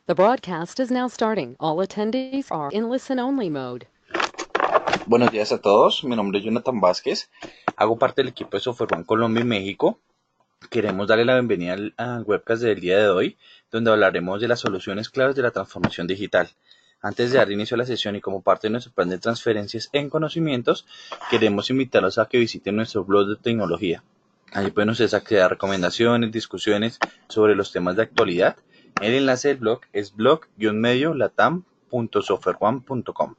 The broadcast is now starting. All attendees are in listen-only mode. Buenos días a todos, mi nombre es Jonathan Vázquez, hago parte del equipo de Software One Colombia y México. Queremos darle la bienvenida al webcast del día de hoy, donde hablaremos de las soluciones claves de la transformación digital. Antes de dar inicio a la sesión y como parte de nuestro plan de transferencias en conocimientos, queremos invitarlos a que visiten nuestro blog de tecnología. Allí pueden ustedes acceder a recomendaciones, discusiones sobre los temas de actualidad. El enlace del blog es blog-mediolatam.softwareone.com.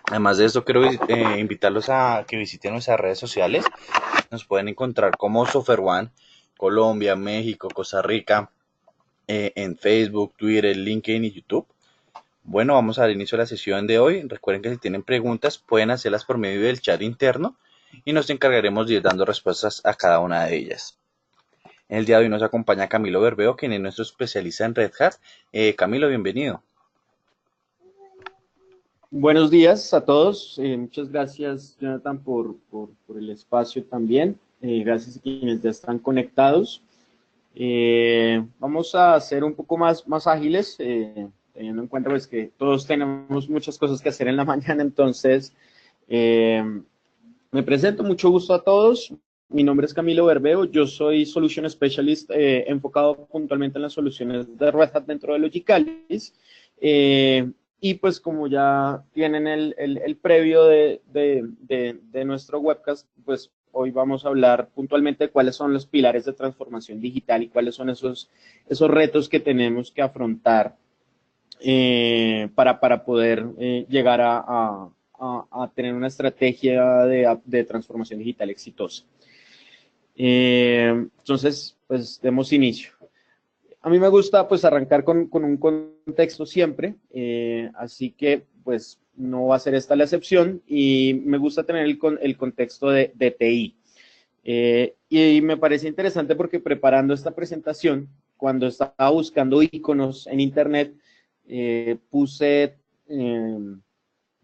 Además de esto, quiero invitarlos a que visiten nuestras redes sociales. Nos pueden encontrar como Software One, Colombia, México, Costa Rica, en Facebook, Twitter, LinkedIn y YouTube. Bueno, vamos a dar inicio a la sesión de hoy. Recuerden que si tienen preguntas, pueden hacerlas por medio del chat interno y nos encargaremos de ir dando respuestas a cada una de ellas. En el día de hoy nos acompaña Camilo Berbeo, quien es nuestro especialista en Red Hat. Camilo, bienvenido. Buenos días a todos. Muchas gracias, Jonathan, por el espacio también. Gracias a quienes ya están conectados. Vamos a ser un poco más ágiles, teniendo en cuenta pues, que todos tenemos muchas cosas que hacer en la mañana. Entonces, me presento, mucho gusto a todos. Mi nombre es Camilo Berbeo. Yo soy Solution Specialist, enfocado puntualmente en las soluciones de Red Hat dentro de Logicalis. Y pues como ya tienen el previo de nuestro webcast, pues hoy vamos a hablar puntualmente de cuáles son los pilares de transformación digital y cuáles son esos retos que tenemos que afrontar para poder llegar a tener una estrategia de transformación digital exitosa. Entonces, pues demos inicio. A mí me gusta pues arrancar con un contexto siempre, así que pues no va a ser esta la excepción y me gusta tener el contexto de TI. Y me parece interesante porque preparando esta presentación, cuando estaba buscando iconos en internet, puse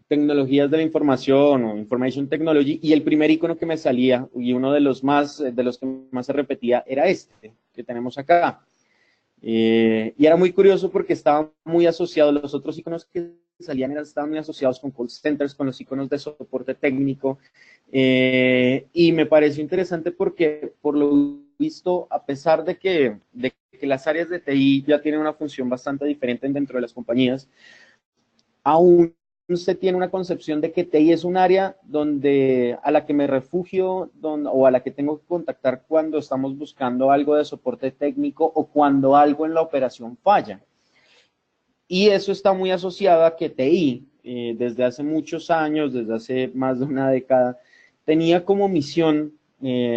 tecnologías de la información o information technology y el primer icono que me salía y uno de los que más se repetía era este que tenemos acá. Y era muy curioso porque estaba muy asociado, los otros iconos que salían estaban muy asociados con call centers, con los iconos de soporte técnico, y me pareció interesante porque, por lo visto, a pesar de que las áreas de TI ya tienen una función bastante diferente dentro de las compañías, aún se tiene una concepción de que TI es un área a la que me refugio o a la que tengo que contactar cuando estamos buscando algo de soporte técnico o cuando algo en la operación falla. Y eso está muy asociado a que TI, desde hace muchos años, desde hace más de una década, tenía como misión,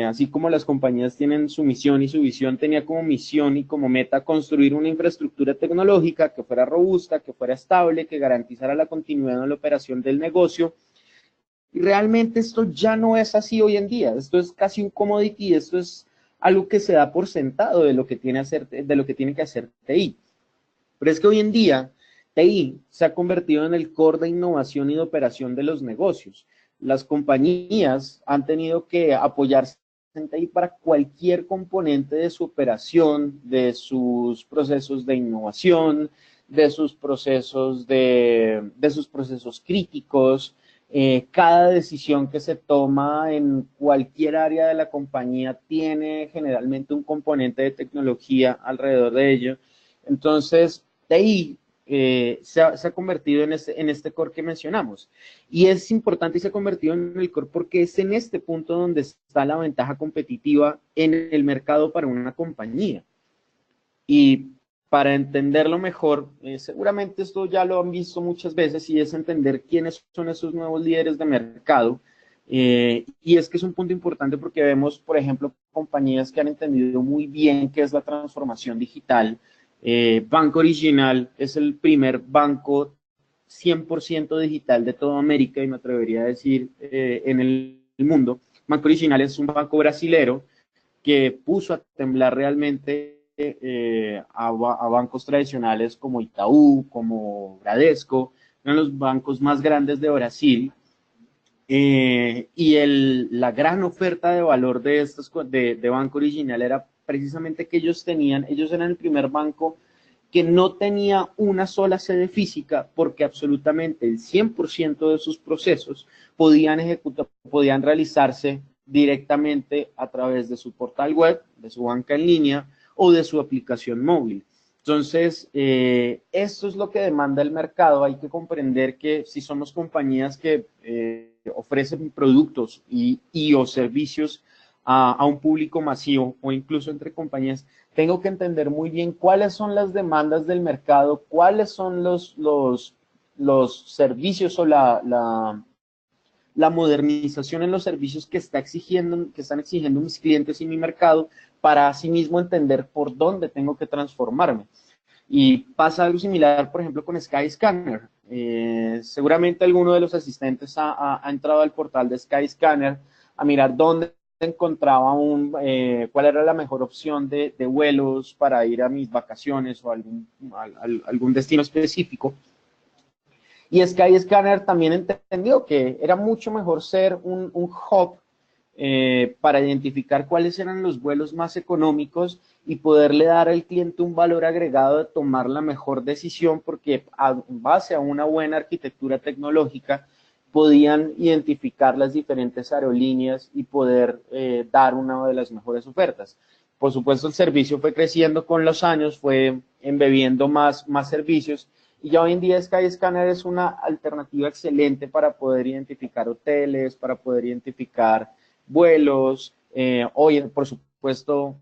así como las compañías tienen su misión y su visión, tenía como misión y como meta construir una infraestructura tecnológica que fuera robusta, que fuera estable, que garantizara la continuidad en la operación del negocio. Y realmente esto ya no es así hoy en día. Esto es casi un commodity, esto es algo que se da por sentado de lo que tiene que hacer TI. Pero es que hoy en día TI se ha convertido en el core de innovación y de operación de los negocios. Las compañías han tenido que apoyarse en TI para cualquier componente de su operación, de sus procesos de innovación, de sus procesos críticos. Cada decisión que se toma en cualquier área de la compañía tiene generalmente un componente de tecnología alrededor de ello. Entonces, TI se ha convertido en este core que mencionamos. Y es importante y se ha convertido en el core porque es en este punto donde está la ventaja competitiva en el mercado para una compañía. Y para entenderlo mejor, seguramente esto ya lo han visto muchas veces y es entender quiénes son esos nuevos líderes de mercado. Y es que es un punto importante porque vemos, por ejemplo, compañías que han entendido muy bien qué es la transformación digital. Banco Original es el primer banco 100% digital de toda América y me atrevería a decir en el mundo. Banco Original es un banco brasilero que puso a temblar realmente a bancos tradicionales como Itaú, como Bradesco, eran los bancos más grandes de Brasil. La gran oferta de valor de Banco Original era precisamente que ellos eran el primer banco que no tenía una sola sede física porque absolutamente el 100% de sus procesos podían realizarse directamente a través de su portal web, de su banca en línea o de su aplicación móvil. Entonces, esto es lo que demanda el mercado. Hay que comprender que si somos compañías que ofrecen productos y o servicios a un público masivo o incluso entre compañías, tengo que entender muy bien cuáles son las demandas del mercado, cuáles son los servicios o la modernización en los servicios que están exigiendo mis clientes y mi mercado para asimismo entender por dónde tengo que transformarme. Y pasa algo similar, por ejemplo, con Skyscanner. Seguramente alguno de los asistentes ha entrado al portal de Skyscanner a mirar dónde encontraba cuál era la mejor opción de vuelos para ir a mis vacaciones o algún destino específico. Y Skyscanner también entendió que era mucho mejor ser un hub para identificar cuáles eran los vuelos más económicos y poderle dar al cliente un valor agregado de tomar la mejor decisión, porque en base a una buena arquitectura tecnológica podían identificar las diferentes aerolíneas y poder dar una de las mejores ofertas. Por supuesto, el servicio fue creciendo con los años, fue embebiendo más servicios, y ya hoy en día Skyscanner es una alternativa excelente para poder identificar hoteles, para poder identificar vuelos. Hoy, por supuesto,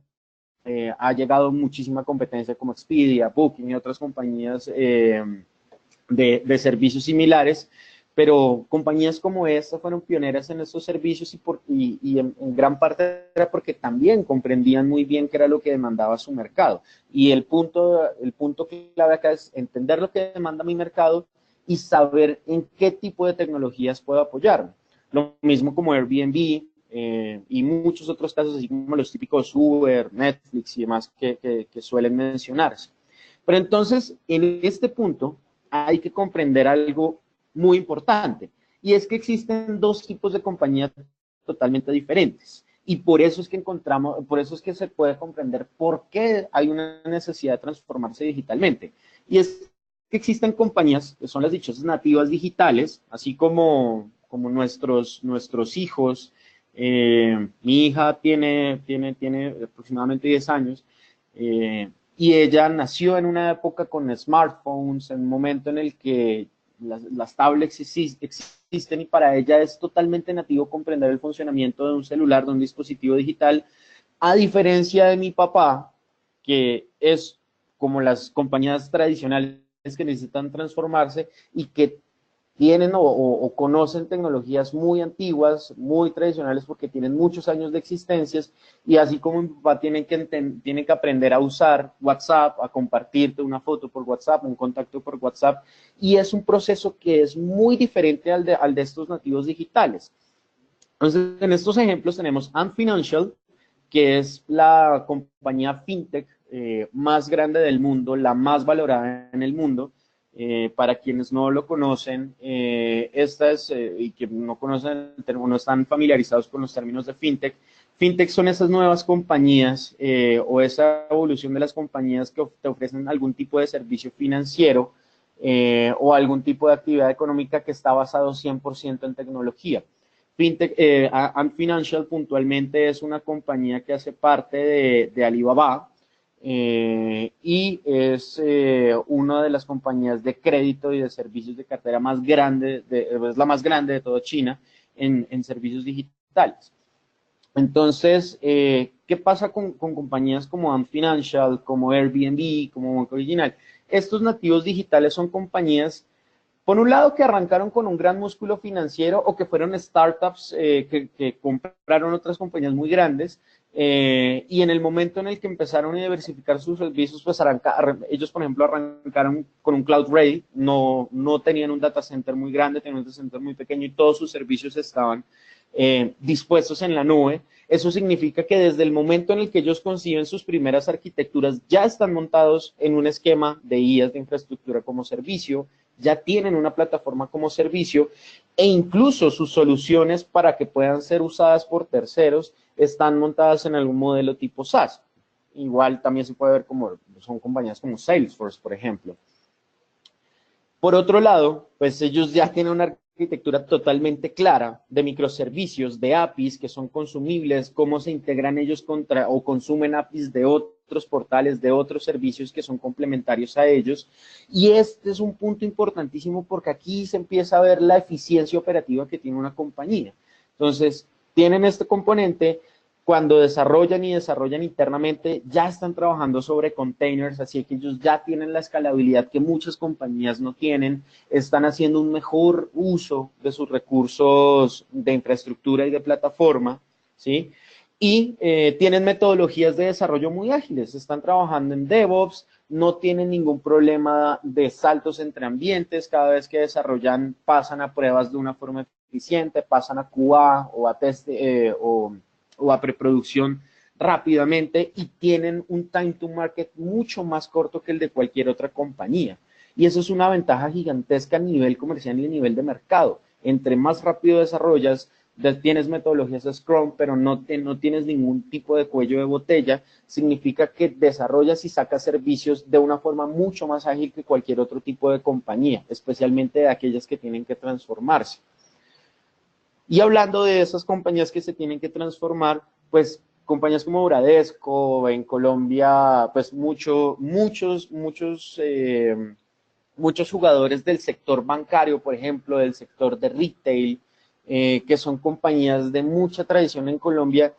ha llegado muchísima competencia como Expedia, Booking y otras compañías de servicios similares, pero compañías como esta fueron pioneras en estos servicios y en gran parte era porque también comprendían muy bien qué era lo que demandaba su mercado. Y el punto clave acá es entender lo que demanda mi mercado y saber en qué tipo de tecnologías puedo apoyarme. Lo mismo como Airbnb y muchos otros casos, así como los típicos Uber, Netflix y demás que suelen mencionarse. Pero entonces, en este punto hay que comprender algo muy importante, y es que existen dos tipos de compañías totalmente diferentes, y por eso es que se puede comprender por qué hay una necesidad de transformarse digitalmente. Y es que existen compañías que son las dichosas nativas digitales, así como nuestros hijos. Mi hija tiene aproximadamente 10 años, y ella nació en una época con smartphones, en un momento en el que las tablets existen, y para ella es totalmente nativo comprender el funcionamiento de un celular, de un dispositivo digital, a diferencia de mi papá, que es como las compañías tradicionales que necesitan transformarse y que tienen o conocen tecnologías muy antiguas, muy tradicionales, porque tienen muchos años de existencias, y así como mi papá tienen que aprender a usar WhatsApp, a compartirte una foto por WhatsApp, un contacto por WhatsApp, y es un proceso que es muy diferente al de estos nativos digitales. Entonces, en estos ejemplos tenemos Ant Financial, que es la compañía fintech más grande del mundo, la más valorada en el mundo. Para quienes no lo conocen, y que no conocen o no están familiarizados con los términos de fintech, fintech son esas nuevas compañías o esa evolución de las compañías que te ofrecen algún tipo de servicio financiero o algún tipo de actividad económica que está basado 100% en tecnología. Fintech, Ant Financial puntualmente es una compañía que hace parte de Alibaba, y es una de las compañías de crédito y de servicios de cartera más grande, es la más grande de toda China en servicios digitales. Entonces, ¿qué pasa con compañías como Ant Financial, como Airbnb, como Banco Original? Estos nativos digitales son compañías, por un lado, que arrancaron con un gran músculo financiero o que fueron startups que compraron otras compañías muy grandes, y en el momento en el que empezaron a diversificar sus servicios, pues ellos, por ejemplo, arrancaron con un cloud ready, no tenían un data center muy grande, tenían un data center muy pequeño y todos sus servicios estaban dispuestos en la nube. Eso significa que desde el momento en el que ellos conciben sus primeras arquitecturas, ya están montados en un esquema de IaaS, de infraestructura como servicio, ya tienen una plataforma como servicio, e incluso sus soluciones para que puedan ser usadas por terceros están montadas en algún modelo tipo SaaS. igual también se puede ver como son compañías como Salesforce, por ejemplo. Por otro lado, pues ellos ya tienen una arquitectura totalmente clara de microservicios, de APIs que son consumibles, cómo se integran ellos contra o consumen APIs de otros portales, de otros servicios que son complementarios a ellos. Y este es un punto importantísimo porque aquí se empieza a ver la eficiencia operativa que tiene una compañía. Entonces, tienen este componente. Cuando desarrollan internamente, ya están trabajando sobre containers, así que ellos ya tienen la escalabilidad que muchas compañías no tienen, están haciendo un mejor uso de sus recursos de infraestructura y de plataforma, ¿sí? Y tienen metodologías de desarrollo muy ágiles, están trabajando en DevOps, no tienen ningún problema de saltos entre ambientes, cada vez que desarrollan pasan a pruebas de una forma eficiente, pasan a QA o a test o a preproducción rápidamente y tienen un time to market mucho más corto que el de cualquier otra compañía. Y eso es una ventaja gigantesca a nivel comercial y a nivel de mercado. Entre más rápido desarrollas, tienes metodologías Scrum, pero no tienes ningún tipo de cuello de botella, significa que desarrollas y sacas servicios de una forma mucho más ágil que cualquier otro tipo de compañía, especialmente de aquellas que tienen que transformarse. Y hablando de esas compañías que se tienen que transformar, pues compañías como Bradesco, en Colombia, pues muchos jugadores del sector bancario, por ejemplo, del sector de retail, que son compañías de mucha tradición en Colombia,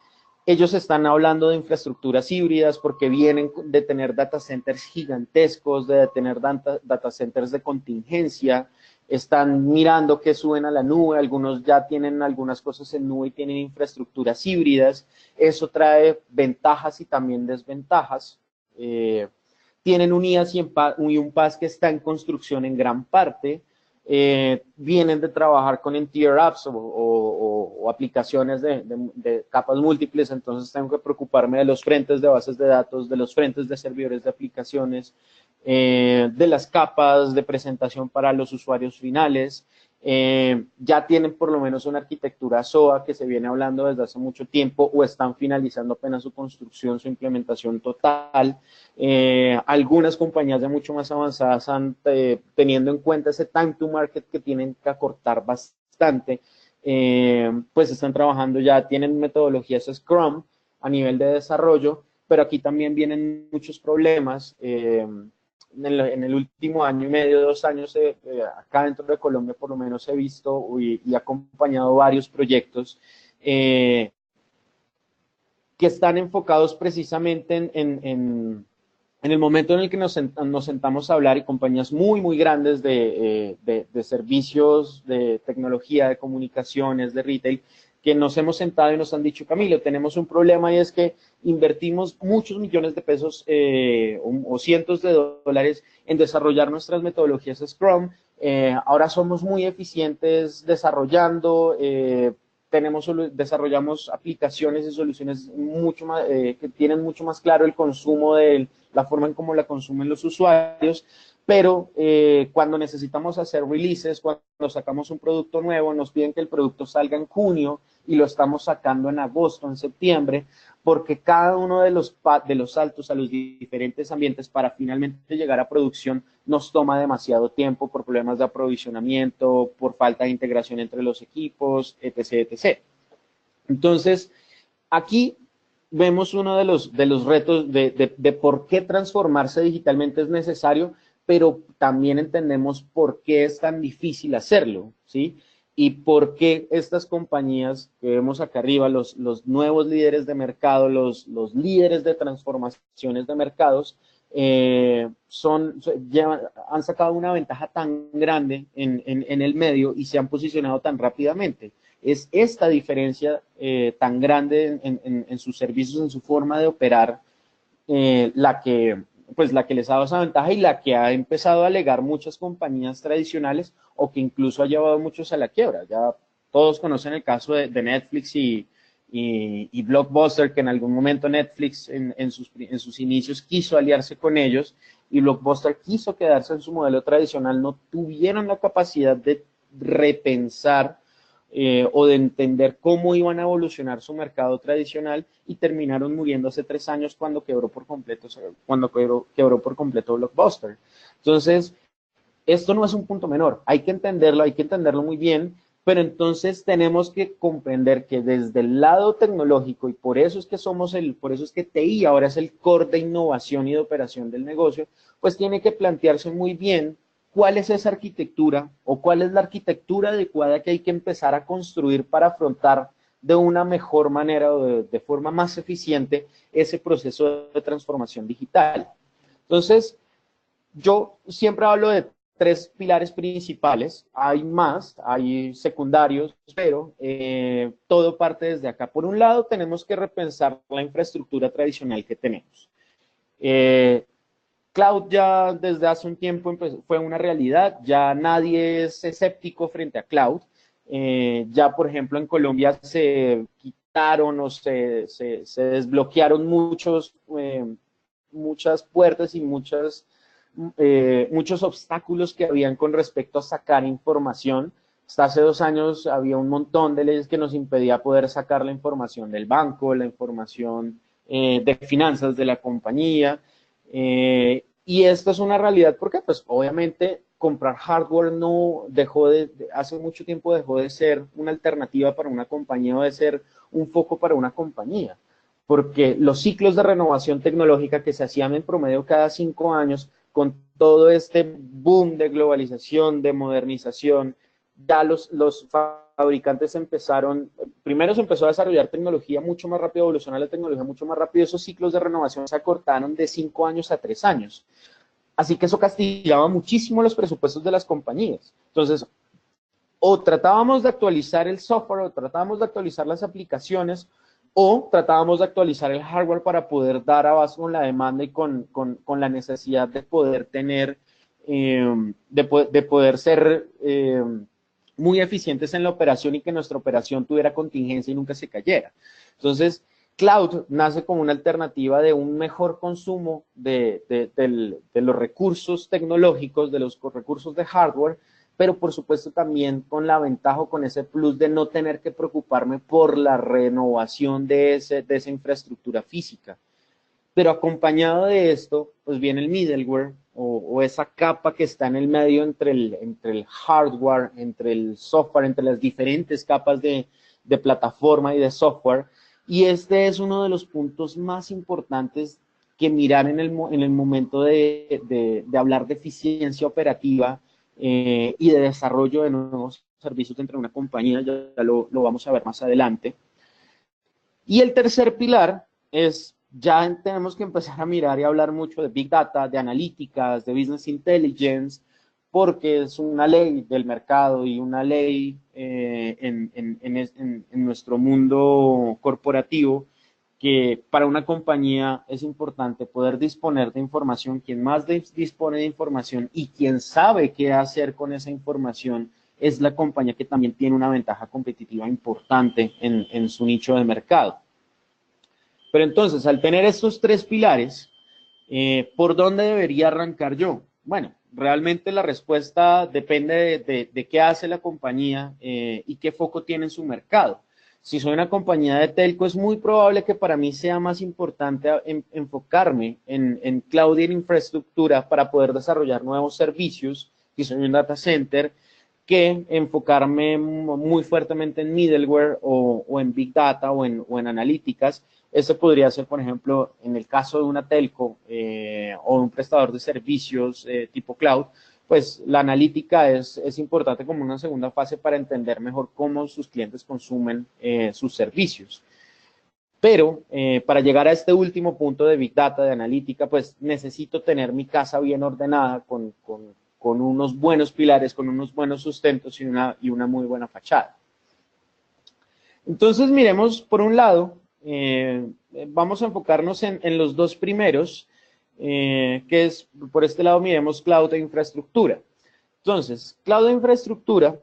ellos están hablando de infraestructuras híbridas porque vienen de tener data centers gigantescos, de tener data centers de contingencia, están mirando que suben a la nube, algunos ya tienen algunas cosas en nube y tienen infraestructuras híbridas, eso trae ventajas y también desventajas. Tienen un IaaS y un PaaS que está en construcción en gran parte, vienen de trabajar con Tier Apps o aplicaciones de capas múltiples, entonces tengo que preocuparme de los frentes de bases de datos, de los frentes de servidores de aplicaciones, de las capas de presentación para los usuarios finales. Ya tienen por lo menos una arquitectura SOA que se viene hablando desde hace mucho tiempo o están finalizando apenas su construcción, su implementación total. Algunas compañías ya mucho más avanzadas están teniendo en cuenta ese time to market que tienen que acortar bastante, pues están trabajando ya, tienen metodologías Scrum a nivel de desarrollo, pero aquí también vienen muchos problemas. En el último año y medio, 2 años, acá dentro de Colombia por lo menos he visto y acompañado varios proyectos que están enfocados precisamente en el momento en el que nos sentamos a hablar, y compañías muy grandes de servicios, de tecnología, de comunicaciones, de retail, que nos hemos sentado y nos han dicho, Camilo, tenemos un problema y es que invertimos muchos millones de pesos o cientos de dólares en desarrollar nuestras metodologías Scrum. Ahora somos muy eficientes desarrollando, desarrollamos aplicaciones y soluciones mucho más, que tienen mucho más claro el consumo de la forma en cómo la consumen los usuarios, pero cuando necesitamos hacer releases, cuando sacamos un producto nuevo, nos piden que el producto salga en junio y lo estamos sacando en agosto, en septiembre, porque cada uno de los saltos a los diferentes ambientes para finalmente llegar a producción nos toma demasiado tiempo por problemas de aprovisionamiento, por falta de integración entre los equipos, etc., etc. Entonces, aquí vemos uno de los retos de por qué transformarse digitalmente es necesario, pero también entendemos por qué es tan difícil hacerlo, ¿sí? Y por qué estas compañías que vemos acá arriba, los nuevos líderes de mercado, los líderes de transformaciones de mercados, han sacado una ventaja tan grande en el medio y se han posicionado tan rápidamente. Es esta diferencia tan grande en sus servicios, en su forma de operar, la que les ha dado esa ventaja y la que ha empezado a alegar muchas compañías tradicionales o que incluso ha llevado a muchos a la quiebra. Ya todos conocen el caso de Netflix y Blockbuster, que en algún momento Netflix en sus inicios quiso aliarse con ellos y Blockbuster quiso quedarse en su modelo tradicional, no tuvieron la capacidad de repensar o de entender cómo iban a evolucionar su mercado tradicional y terminaron muriendo hace 3 años cuando quebró por completo, quebró por completo Blockbuster. Entonces, esto no es un punto menor, hay que entenderlo muy bien, pero entonces tenemos que comprender que desde el lado tecnológico, y por eso es que por eso es que TI ahora es el core de innovación y de operación del negocio, pues tiene que plantearse muy bien cuál es esa arquitectura o cuál es la arquitectura adecuada que hay que empezar a construir para afrontar de una mejor manera o de forma más eficiente ese proceso de transformación digital. Entonces, yo siempre hablo de 3 pilares principales, hay más, hay secundarios, pero todo parte desde acá. Por un lado, tenemos que repensar la infraestructura tradicional que tenemos. Cloud ya desde hace un tiempo fue una realidad, ya nadie es escéptico frente a cloud. Ya, por ejemplo, en Colombia se quitaron o se desbloquearon muchas puertas y muchos obstáculos que habían con respecto a sacar información. Hasta hace 2 años había un montón de leyes que nos impedía poder sacar la información del banco, la información de finanzas de la compañía. Y esto es una realidad porque, pues, obviamente, comprar hardware hace mucho tiempo dejó de ser una alternativa para una compañía o de ser un foco para una compañía. Porque los ciclos de renovación tecnológica que se hacían en promedio cada 5 años, con todo este boom de globalización, de modernización, ya los fabricantes primero se empezó a desarrollar tecnología mucho más rápido, evolucionar la tecnología mucho más rápido, esos ciclos de renovación se acortaron de 5 años a 3 años. Así que eso castigaba muchísimo los presupuestos de las compañías. Entonces, o tratábamos de actualizar el software, o tratábamos de actualizar las aplicaciones, o tratábamos de actualizar el hardware para poder dar abasto con la demanda y con la necesidad de poder tener, de poder ser muy eficientes en la operación y que nuestra operación tuviera contingencia y nunca se cayera. Entonces, Cloud nace como una alternativa de un mejor consumo de los recursos tecnológicos, de los recursos de hardware, pero por supuesto también con la ventaja o con ese plus de no tener que preocuparme por la renovación de esa infraestructura física. Pero acompañado de esto, pues viene el middleware o esa capa que está en el medio entre el hardware, entre el software, entre las diferentes capas de plataforma y de software. Y este es uno de los puntos más importantes que mirar en el momento de hablar de eficiencia operativa y de desarrollo de nuevos servicios dentro de una compañía. Ya lo vamos a ver más adelante. Y el tercer pilar es, ya tenemos que empezar a mirar y hablar mucho de Big Data, de analíticas, de Business Intelligence, porque es una ley del mercado y una ley en nuestro mundo corporativo que para una compañía es importante poder disponer de información. Quien más dispone de información y quien sabe qué hacer con esa información es la compañía que también tiene una ventaja competitiva importante en su nicho de mercado. Pero entonces, al tener estos 3 pilares, ¿por dónde debería arrancar yo? Bueno, realmente la respuesta depende de qué hace la compañía y qué foco tiene en su mercado. Si soy una compañía de telco, es muy probable que para mí sea más importante enfocarme en cloud y en infraestructura para poder desarrollar nuevos servicios, si soy un data center, que enfocarme muy fuertemente en middleware o en big data o en analíticas. Eso podría ser, por ejemplo, en el caso de una telco o un prestador de servicios tipo cloud, pues la analítica es importante como una segunda fase para entender mejor cómo sus clientes consumen sus servicios. Pero para llegar a este último punto de Big Data, de analítica, pues necesito tener mi casa bien ordenada con unos buenos pilares, con unos buenos sustentos y una muy buena fachada. Entonces, miremos, por un lado, vamos a enfocarnos en los 2 primeros, que es, por este lado, miremos cloud e infraestructura. Entonces, cloud e infraestructura,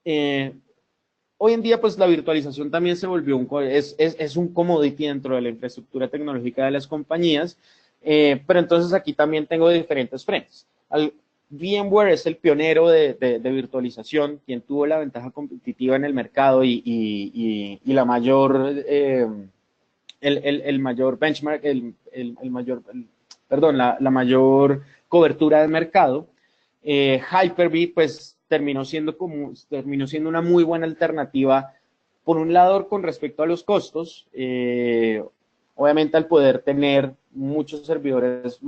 hoy en día, pues la virtualización también se volvió es un commodity dentro de la infraestructura tecnológica de las compañías, pero entonces aquí también tengo diferentes frentes. VMware es el pionero de virtualización, quien tuvo la ventaja competitiva en el mercado y la mayor, el mayor benchmark, perdón, la mayor cobertura de mercado. Hyper-V pues terminó siendo una muy buena alternativa, por un lado con respecto a los costos, obviamente al poder tener muchos servidores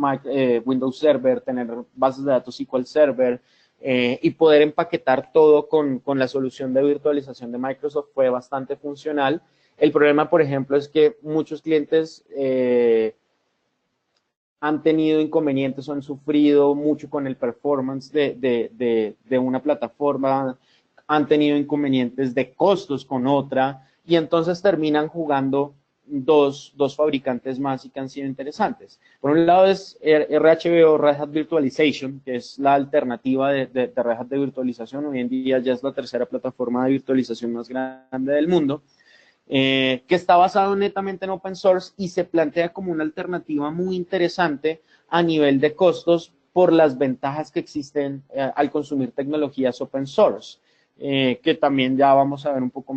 Windows Server, tener bases de datos SQL Server y poder empaquetar todo con la solución de virtualización de Microsoft fue bastante funcional. El problema, por ejemplo, es que muchos clientes han tenido inconvenientes o han sufrido mucho con el performance de una plataforma, han tenido inconvenientes de costos con otra y entonces terminan jugando dos fabricantes más y que han sido interesantes. Por un lado es RHV, Red Hat Virtualization, que es la alternativa de Red Hat de virtualización. Hoy en día ya es la tercera plataforma de virtualización más grande del mundo. Que está basado netamente en open source y se plantea como una alternativa muy interesante a nivel de costos por las ventajas que existen al consumir tecnologías open source, que también ya vamos a ver un poco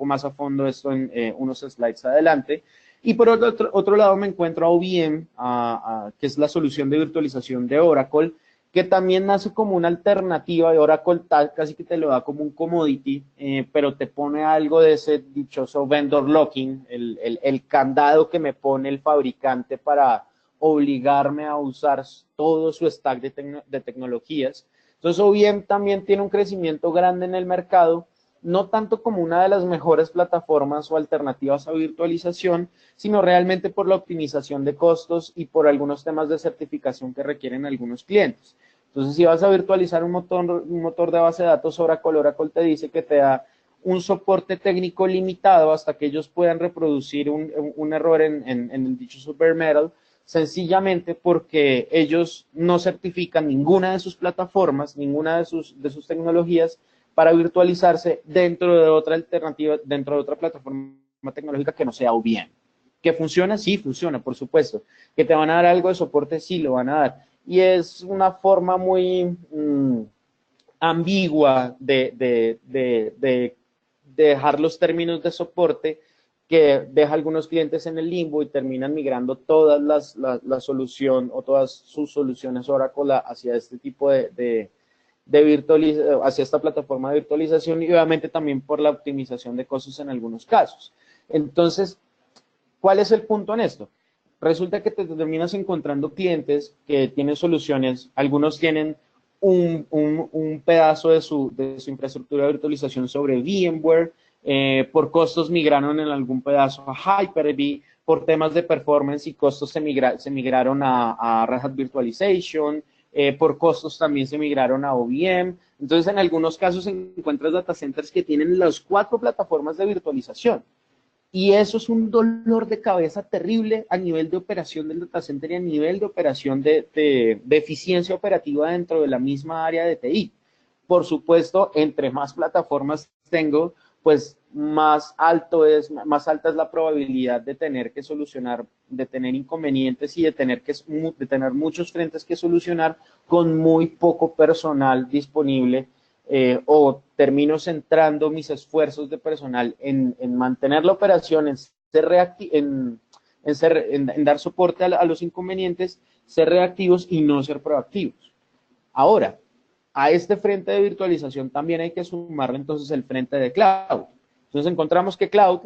más a fondo esto en unos slides adelante. Y por otro lado me encuentro a OVM, que es la solución de virtualización de Oracle, que también nace como una alternativa de Oracle, casi que te lo da como un commodity, pero te pone algo de ese dichoso vendor locking, el candado que me pone el fabricante para obligarme a usar todo su stack de tecnologías. Entonces, OVM también tiene un crecimiento grande en el mercado, no tanto como una de las mejores plataformas o alternativas a virtualización, sino realmente por la optimización de costos y por algunos temas de certificación que requieren algunos clientes. Entonces, si vas a virtualizar un motor de base de datos Oracle te dice que te da un soporte técnico limitado hasta que ellos puedan reproducir un error en el dichoso bare metal, sencillamente porque ellos no certifican ninguna de sus plataformas, ninguna de sus tecnologías para virtualizarse dentro de otra alternativa, dentro de otra plataforma tecnológica que no sea OVM. ¿Que funciona? Sí, funciona, por supuesto. ¿Que te van a dar algo de soporte? Sí, lo van a dar. Y es una forma muy ambigua de dejar los términos de soporte, que deja a algunos clientes en el limbo y terminan migrando todas la solución o todas sus soluciones Oracle hacia este tipo de hacia esta plataforma de virtualización y obviamente también por la optimización de costos en algunos casos. Entonces, ¿cuál es el punto en esto? Resulta que te terminas encontrando clientes que tienen soluciones, algunos tienen un pedazo de su infraestructura de virtualización sobre VMware, por costos migraron en algún pedazo a Hyper-V, por temas de performance y costos se migraron a Red Hat Virtualization, por costos también se migraron a OVM. Entonces, en algunos casos encuentras data centers que tienen las 4 plataformas de virtualización. Y eso es un dolor de cabeza terrible a nivel de operación del data center y a nivel de operación de eficiencia operativa dentro de la misma área de TI. Por supuesto, entre más plataformas tengo, pues más alta es la probabilidad de tener que solucionar, de tener inconvenientes y de tener muchos frentes que solucionar con muy poco personal disponible, o termino centrando mis esfuerzos de personal en mantener la operación, en dar soporte a los inconvenientes, ser reactivos y no ser proactivos. Ahora, a este frente de virtualización también hay que sumarle entonces el frente de cloud. Entonces encontramos que cloud,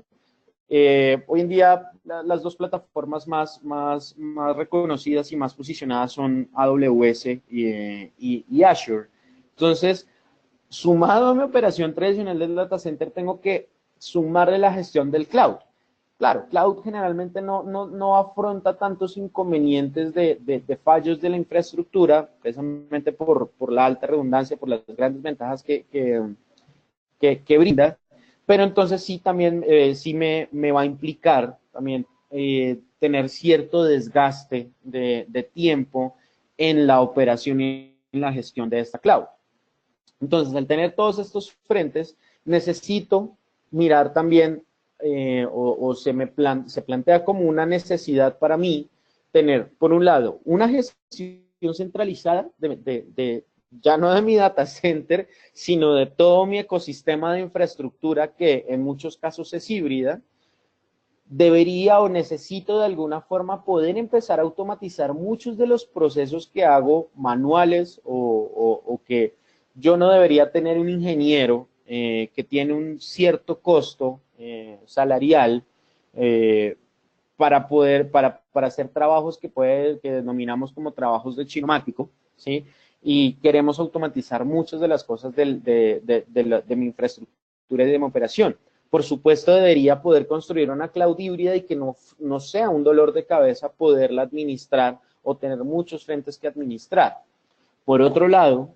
hoy en día las dos plataformas más reconocidas y más posicionadas son AWS y Azure. Entonces, sumado a mi operación tradicional del data center, tengo que sumarle la gestión del cloud. Claro, cloud generalmente no afronta tantos inconvenientes de fallos de la infraestructura, precisamente por la alta redundancia, por las grandes ventajas que brinda, pero entonces sí también sí me va a implicar también tener cierto desgaste de tiempo en la operación y en la gestión de esta cloud. Entonces, al tener todos estos frentes, necesito mirar también, se plantea como una necesidad para mí tener, por un lado, una gestión gestión centralizada, ya no de mi data center, sino de todo mi ecosistema de infraestructura que en muchos casos es híbrida, debería o necesito de alguna forma poder empezar a automatizar muchos de los procesos que hago manuales o que yo no debería tener un ingeniero que tiene un cierto costo salarial para hacer trabajos que denominamos como trabajos de chiromático, ¿sí? Y queremos automatizar muchas de las cosas de mi infraestructura y de mi operación. Por supuesto, debería poder construir una cloud híbrida y que no sea un dolor de cabeza poderla administrar o tener muchos frentes que administrar. Por otro lado,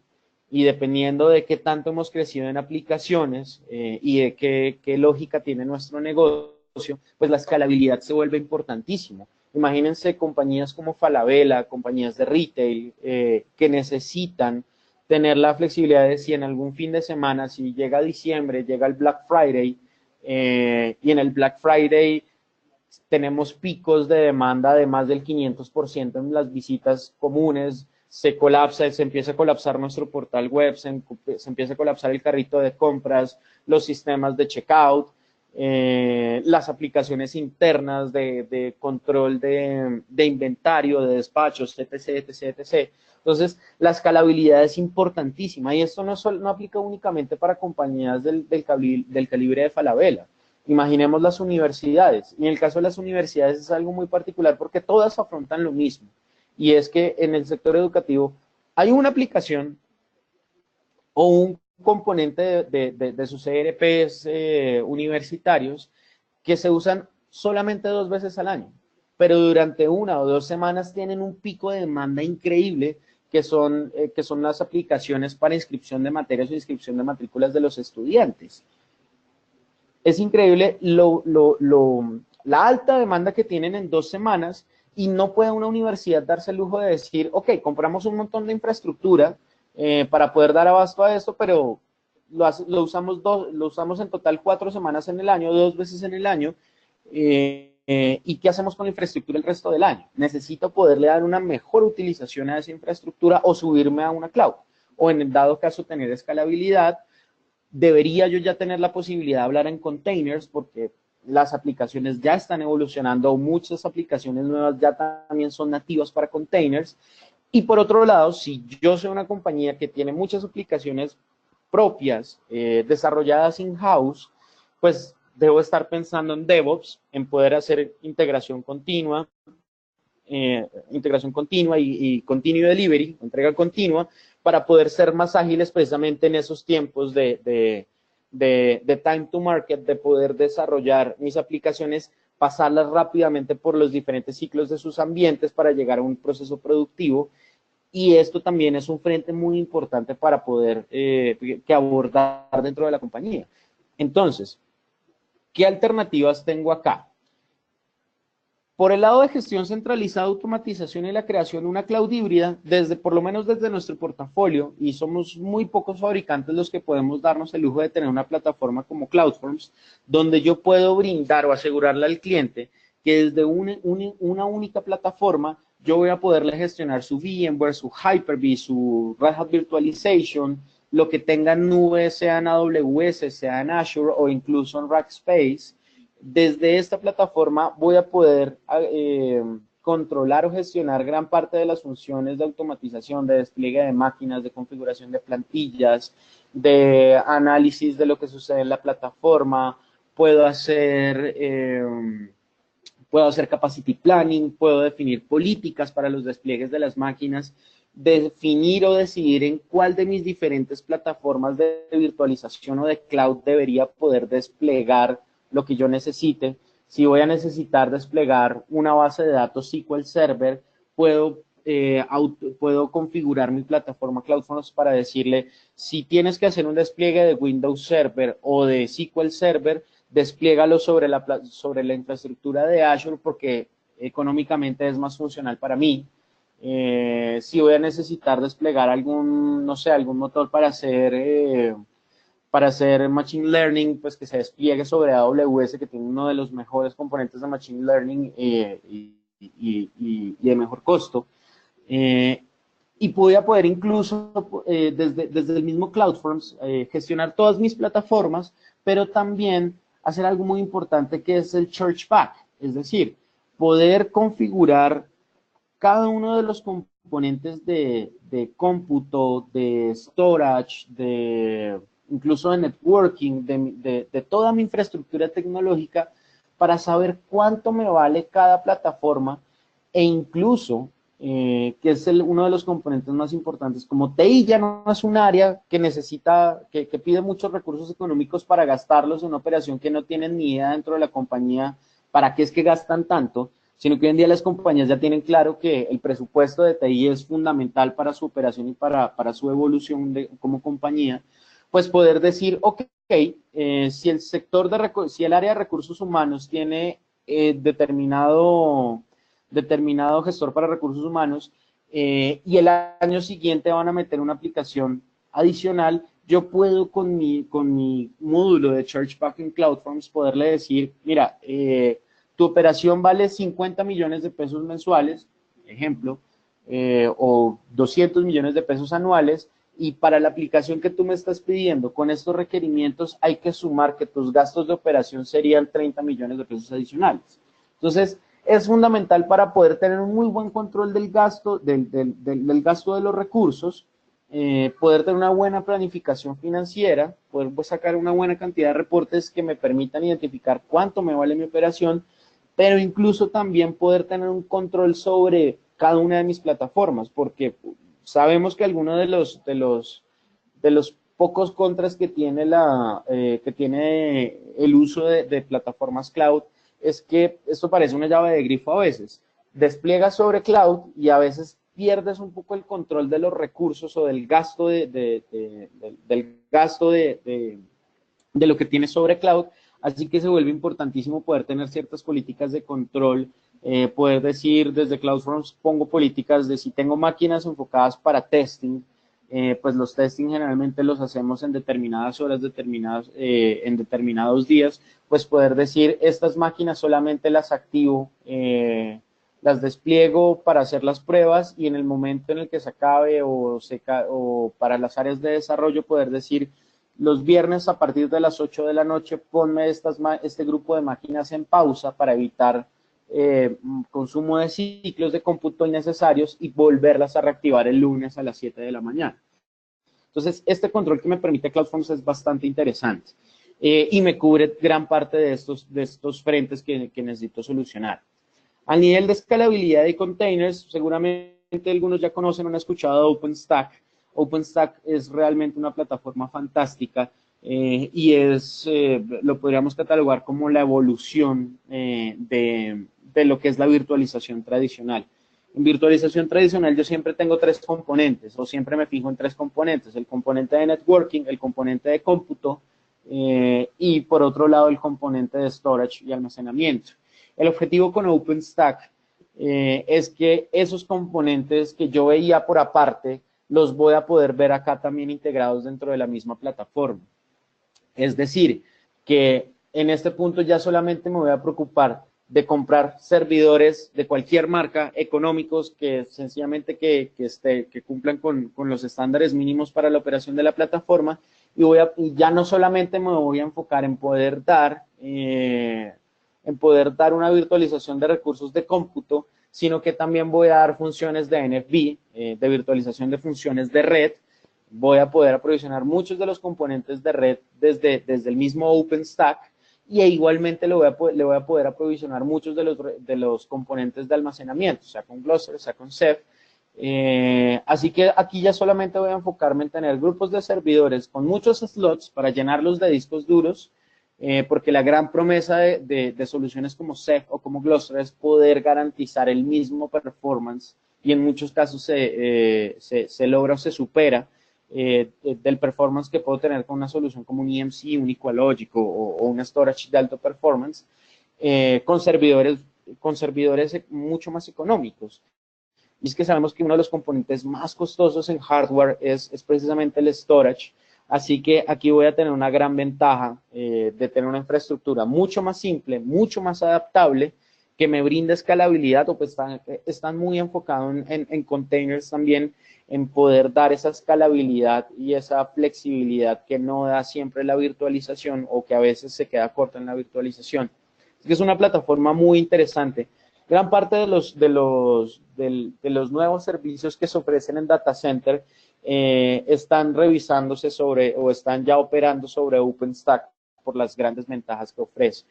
y dependiendo de qué tanto hemos crecido en aplicaciones y de qué lógica tiene nuestro negocio, pues la escalabilidad se vuelve importantísimo. Imagínense compañías como Falabella, compañías de retail, que necesitan tener la flexibilidad de si en algún fin de semana, si llega diciembre, llega el Black Friday, y en el Black Friday tenemos picos de demanda de más del 500% en las visitas comunes, se empieza a colapsar nuestro portal web, se empieza a colapsar el carrito de compras, los sistemas de checkout, las aplicaciones internas de control de inventario, de despachos, etc, etc, etc. Entonces, la escalabilidad es importantísima y esto no aplica únicamente para compañías del calibre de Falabella. Imaginemos las universidades. Y en el caso de las universidades es algo muy particular porque todas afrontan lo mismo. Y es que en el sector educativo hay una aplicación o un componente de sus ERPs universitarios que se usan solamente 2 veces al año, pero durante 1 o 2 semanas tienen un pico de demanda increíble que son las aplicaciones para inscripción de materias o inscripción de matrículas de los estudiantes. Es increíble la alta demanda que tienen en 2 semanas y no puede una universidad darse el lujo de decir, ok, compramos un montón de infraestructura para poder dar abasto a esto, pero lo usamos en total 4 semanas en el año, 2 veces en el año, ¿y qué hacemos con la infraestructura el resto del año? Necesito poderle dar una mejor utilización a esa infraestructura o subirme a una cloud, o en el dado caso tener escalabilidad. Debería yo ya tener la posibilidad de hablar en containers porque las aplicaciones ya están evolucionando, muchas aplicaciones nuevas ya también son nativas para containers. Y por otro lado, si yo soy una compañía que tiene muchas aplicaciones propias, desarrolladas in-house, pues debo estar pensando en DevOps, en poder hacer integración continua y continuous delivery, entrega continua, para poder ser más ágiles precisamente en esos tiempos de time to market, de poder desarrollar mis aplicaciones, pasarlas rápidamente por los diferentes ciclos de sus ambientes para llegar a un proceso productivo. Y esto también es un frente muy importante para poder que abordar dentro de la compañía. Entonces, ¿qué alternativas tengo acá? Por el lado de gestión centralizada, automatización y la creación de una cloud híbrida, por lo menos desde nuestro portafolio, y somos muy pocos fabricantes los que podemos darnos el lujo de tener una plataforma como CloudForms, donde yo puedo brindar o asegurarle al cliente que desde una única plataforma yo voy a poderle gestionar su VMware, su Hyper-V, su Red Hat Virtualization, lo que tenga en nube, sea en AWS, sea en Azure o incluso en Rackspace. Desde esta plataforma voy a poder controlar o gestionar gran parte de las funciones de automatización, de despliegue de máquinas, de configuración de plantillas, de análisis de lo que sucede en la plataforma. Puedo hacer capacity planning, puedo definir políticas para los despliegues de las máquinas, definir o decidir en cuál de mis diferentes plataformas de virtualización o de cloud debería poder desplegar lo que yo necesite. Si voy a necesitar desplegar una base de datos SQL Server, puedo configurar mi plataforma CloudForms para decirle, si tienes que hacer un despliegue de Windows Server o de SQL Server, despliégalo sobre la infraestructura de Azure porque económicamente es más funcional para mí. Si voy a necesitar desplegar algún motor para hacer Machine Learning, pues que se despliegue sobre AWS, que tiene uno de los mejores componentes de Machine Learning y de mejor costo. y voy a poder incluso desde el mismo CloudForms gestionar todas mis plataformas, pero también hacer algo muy importante que es el chargeback, es decir, poder configurar cada uno de los componentes de cómputo, de storage, incluso de networking, de toda mi infraestructura tecnológica para saber cuánto me vale cada plataforma e incluso, que es uno de los componentes más importantes, como TI ya no es un área que necesita, que pide muchos recursos económicos para gastarlos en una operación que no tienen ni idea dentro de la compañía para qué es que gastan tanto, sino que hoy en día las compañías ya tienen claro que el presupuesto de TI es fundamental para su operación y para su evolución como compañía, pues poder decir, ok, si si el área de recursos humanos tiene determinado gestor para recursos humanos y el año siguiente van a meter una aplicación adicional, yo puedo con mi módulo de Chargeback en CloudForms poderle decir, mira, tu operación vale 50 millones de pesos mensuales, ejemplo, o 200 millones de pesos anuales, y para la aplicación que tú me estás pidiendo con estos requerimientos hay que sumar que tus gastos de operación serían 30 millones de pesos adicionales. Entonces, es fundamental para poder tener un muy buen control del gasto, del gasto de los recursos, poder tener una buena planificación financiera, poder sacar una buena cantidad de reportes que me permitan identificar cuánto me vale mi operación, pero incluso también poder tener un control sobre cada una de mis plataformas, porque sabemos que algunos de los pocos contras que tiene el uso de plataformas cloud es que esto parece una llave de grifo a veces. Despliegas sobre cloud y a veces pierdes un poco el control de los recursos o del gasto de lo que tienes sobre cloud, así que se vuelve importantísimo poder tener ciertas políticas de control, poder decir desde CloudForms pongo políticas de si tengo máquinas enfocadas para testing, pues los testing generalmente los hacemos en determinadas horas, en determinados días, pues poder decir estas máquinas solamente las activo, las despliego para hacer las pruebas y en el momento en el que se acabe o para las áreas de desarrollo poder decir los viernes a partir de las 8 de la noche ponme este grupo de máquinas en pausa para evitar consumo de ciclos de cómputo innecesarios y volverlas a reactivar el lunes a las 7 de la mañana. Entonces, este control que me permite CloudForms es bastante interesante y me cubre gran parte de estos frentes que necesito solucionar. A nivel de escalabilidad y containers, seguramente algunos ya conocen o han escuchado OpenStack. OpenStack es realmente una plataforma fantástica y lo podríamos catalogar como la evolución de lo que es la virtualización tradicional. En virtualización tradicional yo siempre tengo tres componentes o siempre me fijo en tres componentes, el componente de networking, el componente de cómputo y por otro lado el componente de storage y almacenamiento. El objetivo con OpenStack es que esos componentes que yo veía por aparte los voy a poder ver acá también integrados dentro de la misma plataforma. Es decir, que en este punto ya solamente me voy a preocupar de comprar servidores de cualquier marca económicos que sencillamente que cumplan con los estándares mínimos para la operación de la plataforma y ya no solamente me voy a enfocar en poder dar una virtualización de recursos de cómputo, sino que también voy a dar funciones de NFV, de virtualización de funciones de red. Voy a poder aprovisionar muchos de los componentes de red desde el mismo OpenStack y igualmente le voy a poder aprovisionar muchos de los componentes de almacenamiento, sea con Gluster, sea con Ceph. Así que aquí ya solamente voy a enfocarme en tener grupos de servidores con muchos slots para llenarlos de discos duros, porque la gran promesa de soluciones como Ceph o como Gluster es poder garantizar el mismo performance y en muchos casos se logra o se supera del performance que puedo tener con una solución como un EMC, un Equalogic o un storage de alto performance con servidores mucho más económicos. Y es que sabemos que uno de los componentes más costosos en hardware es precisamente el storage. Así que aquí voy a tener una gran ventaja de tener una infraestructura mucho más simple, mucho más adaptable, que me brinda escalabilidad o pues están muy enfocados en containers también, en poder dar esa escalabilidad y esa flexibilidad que no da siempre la virtualización o que a veces se queda corta en la virtualización. Así que es una plataforma muy interesante. Gran parte de los nuevos servicios que se ofrecen en Data Center están revisándose sobre o están ya operando sobre OpenStack por las grandes ventajas que ofrece.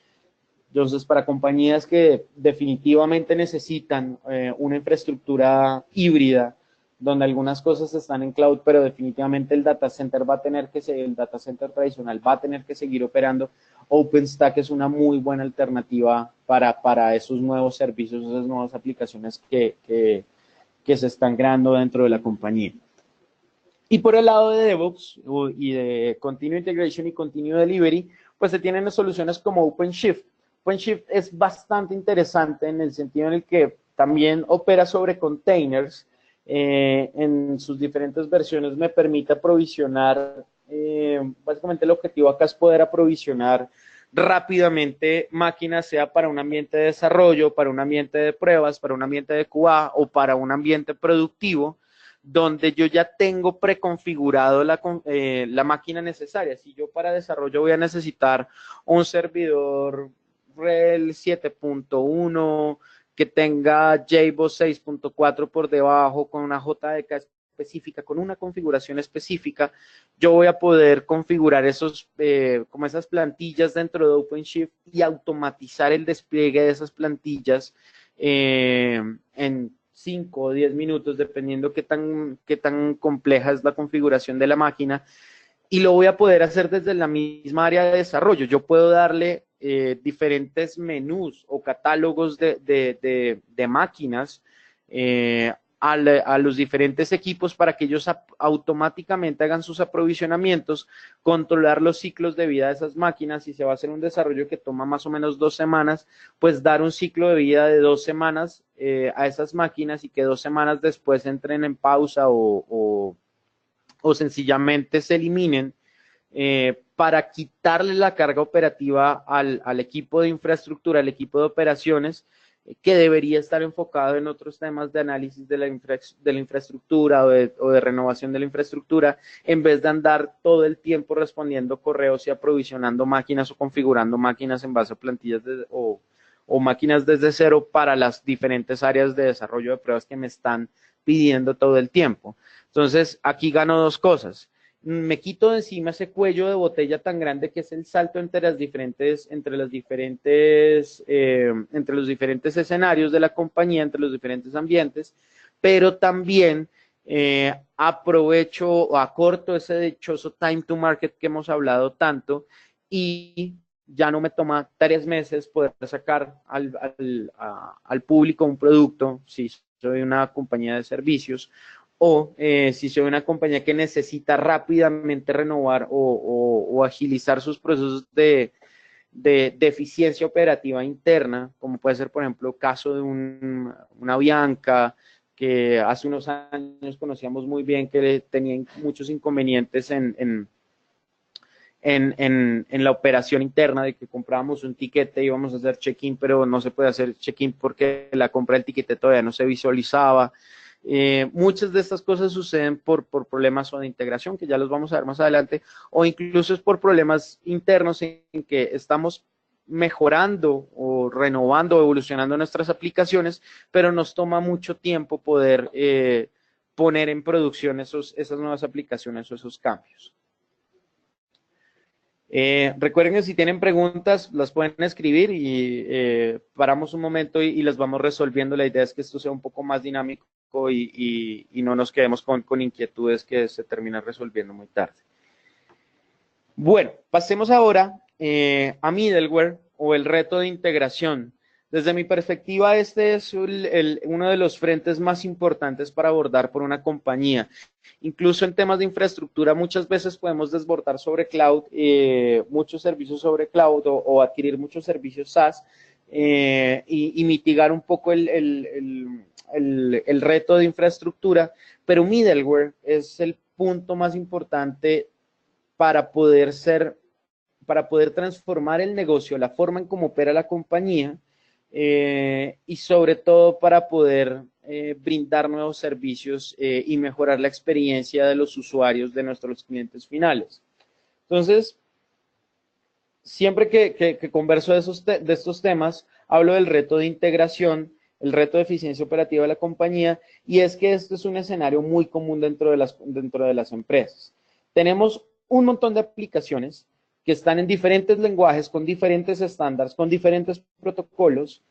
Entonces, para compañías que definitivamente necesitan una infraestructura híbrida, donde algunas cosas están en cloud, pero definitivamente el data center el data center tradicional va a tener que seguir operando, OpenStack es una muy buena alternativa para esos nuevos servicios, esas nuevas aplicaciones que se están creando dentro de la compañía. Y por el lado de DevOps y de Continuous Integration y Continuous Delivery, pues se tienen soluciones como OpenShift. OpenShift es bastante interesante en el sentido en el que también opera sobre containers. En sus diferentes versiones me permite aprovisionar, básicamente el objetivo acá es poder aprovisionar rápidamente máquinas, sea para un ambiente de desarrollo, para un ambiente de pruebas, para un ambiente de QA o para un ambiente productivo, donde yo ya tengo preconfigurado la máquina necesaria. Si yo para desarrollo voy a necesitar un servidor RHEL 7.1 que tenga JBoss 6.4 por debajo, con una JDK específica, con una configuración específica, yo voy a poder configurar como esas plantillas dentro de OpenShift y automatizar el despliegue de esas plantillas en 5 o 10 minutos, dependiendo qué tan compleja es la configuración de la máquina, y lo voy a poder hacer desde la misma área de desarrollo. Yo puedo darle diferentes menús o catálogos de máquinas a los diferentes equipos para que ellos automáticamente hagan sus aprovisionamientos, controlar los ciclos de vida de esas máquinas. Si se va a hacer un desarrollo que toma más o menos 2 semanas, pues dar un ciclo de vida de 2 semanas a esas máquinas y que 2 semanas después entren en pausa o sencillamente se eliminen para quitarle la carga operativa al equipo de infraestructura, al equipo de operaciones, que debería estar enfocado en otros temas de análisis de la infraestructura o de renovación de la infraestructura, en vez de andar todo el tiempo respondiendo correos y aprovisionando máquinas o configurando máquinas en base a plantillas o máquinas desde cero para las diferentes áreas de desarrollo de pruebas que me están pidiendo todo el tiempo. Entonces, aquí gano 2 cosas. Me quito de encima ese cuello de botella tan grande que es el salto entre los diferentes escenarios de la compañía, entre los diferentes ambientes, pero también aprovecho o acorto ese dichoso time to market que hemos hablado tanto y ya no me toma 3 meses poder sacar al público un producto, si soy una compañía de servicios, o si soy una compañía que necesita rápidamente renovar o agilizar sus procesos de eficiencia operativa interna, como puede ser, por ejemplo, el caso de una Bianca, que hace unos años conocíamos muy bien que tenían muchos inconvenientes en la operación interna, de que comprábamos un tiquete y íbamos a hacer check-in, pero no se puede hacer check-in porque la compra del tiquete todavía no se visualizaba. Muchas de estas cosas suceden por problemas o de integración, que ya los vamos a ver más adelante, o incluso es por problemas internos en que estamos mejorando o renovando o evolucionando nuestras aplicaciones, pero nos toma mucho tiempo poder poner en producción esas nuevas aplicaciones o esos cambios. Recuerden que si tienen preguntas las pueden escribir y paramos un momento y las vamos resolviendo. La idea es que esto sea un poco más dinámico y no nos quedemos con inquietudes que se terminan resolviendo muy tarde. Bueno, pasemos ahora a middleware o el reto de integración. Desde mi perspectiva, este es uno de los frentes más importantes para abordar por una compañía. Incluso en temas de infraestructura, muchas veces podemos desbordar sobre cloud, muchos servicios sobre cloud o adquirir muchos servicios SaaS y mitigar un poco el reto de infraestructura, pero middleware es el punto más importante para poder transformar el negocio, la forma en cómo opera la compañía, y sobre todo para poder brindar nuevos servicios y mejorar la experiencia de los usuarios de nuestros clientes finales. Entonces, siempre que converso de estos temas, hablo del reto de integración, el reto de eficiencia operativa de la compañía, y es que esto es un escenario muy común dentro de las empresas. Tenemos un montón de aplicaciones que están en diferentes lenguajes, con diferentes estándares, con diferentes protocolos.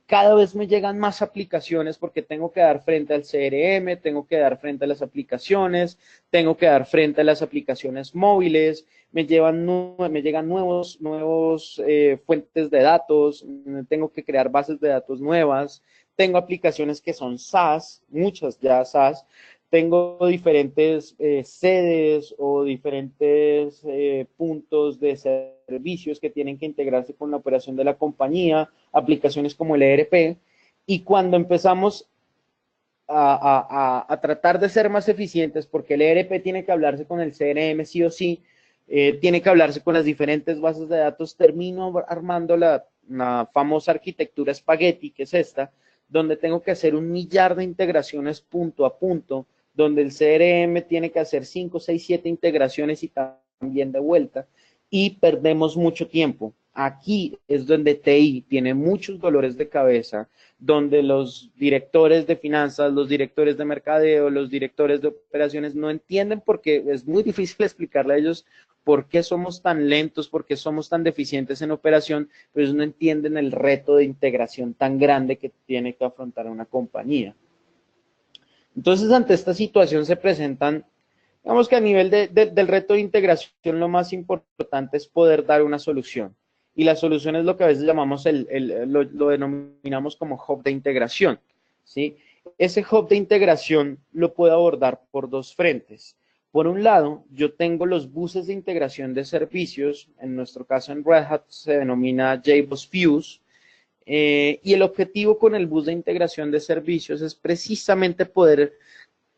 Cada vez me llegan más aplicaciones porque tengo que dar frente al CRM, tengo que dar frente a las aplicaciones, tengo que dar frente a las aplicaciones móviles, me llegan nuevos fuentes de datos, tengo que crear bases de datos nuevas, tengo aplicaciones que son SaaS, muchas ya SaaS, tengo diferentes sedes o diferentes puntos de servicios que tienen que integrarse con la operación de la compañía, aplicaciones como el ERP, y cuando empezamos a tratar de ser más eficientes, porque el ERP tiene que hablarse con el CRM sí o sí, tiene que hablarse con las diferentes bases de datos, termino armando la famosa arquitectura espagueti, que es esta, donde tengo que hacer 1.000.000 de integraciones punto a punto, donde el CRM tiene que hacer 5, 6, 7 integraciones y también de vuelta, y perdemos mucho tiempo. Aquí es donde TI tiene muchos dolores de cabeza, donde los directores de finanzas, los directores de mercadeo, los directores de operaciones no entienden, porque es muy difícil explicarle a ellos por qué somos tan lentos, por qué somos tan deficientes en operación, pero ellos no entienden el reto de integración tan grande que tiene que afrontar una compañía. Entonces, ante esta situación se presentan, digamos que a nivel del reto de integración, lo más importante es poder dar una solución. Y la solución es lo que a veces llamamos, lo denominamos como hub de integración, ¿sí? Ese hub de integración lo puedo abordar por dos frentes. Por un lado, yo tengo los buses de integración de servicios, en nuestro caso en Red Hat se denomina JBoss Fuse, y el objetivo con el bus de integración de servicios es precisamente poder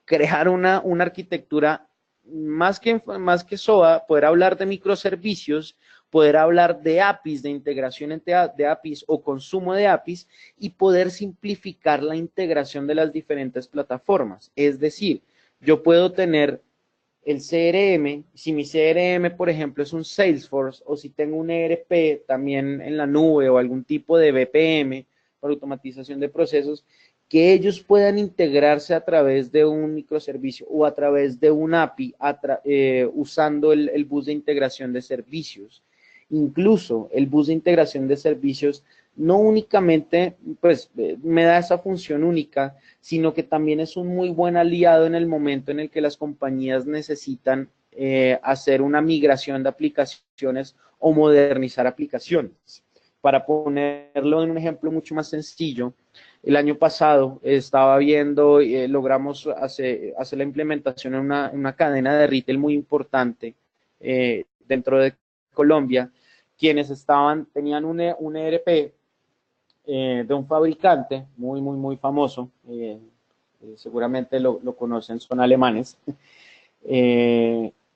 crear una arquitectura más que SOA, poder hablar de microservicios, poder hablar de APIs, de integración de APIs o consumo de APIs, y poder simplificar la integración de las diferentes plataformas. Es decir, yo puedo tener el CRM, si mi CRM, por ejemplo, es un Salesforce, o si tengo un ERP también en la nube o algún tipo de BPM para automatización de procesos, que ellos puedan integrarse a través de un microservicio o a través de un API usando el bus de integración de servicios. Incluso el bus de integración de servicios no únicamente pues, me da esa función única, sino que también es un muy buen aliado en el momento en el que las compañías necesitan hacer una migración de aplicaciones o modernizar aplicaciones. Para ponerlo en un ejemplo mucho más sencillo, el año pasado estaba viendo, logramos hacer la implementación en una cadena de retail muy importante dentro de Colombia, quienes tenían un ERP de un fabricante muy famoso, seguramente lo conocen, son alemanes,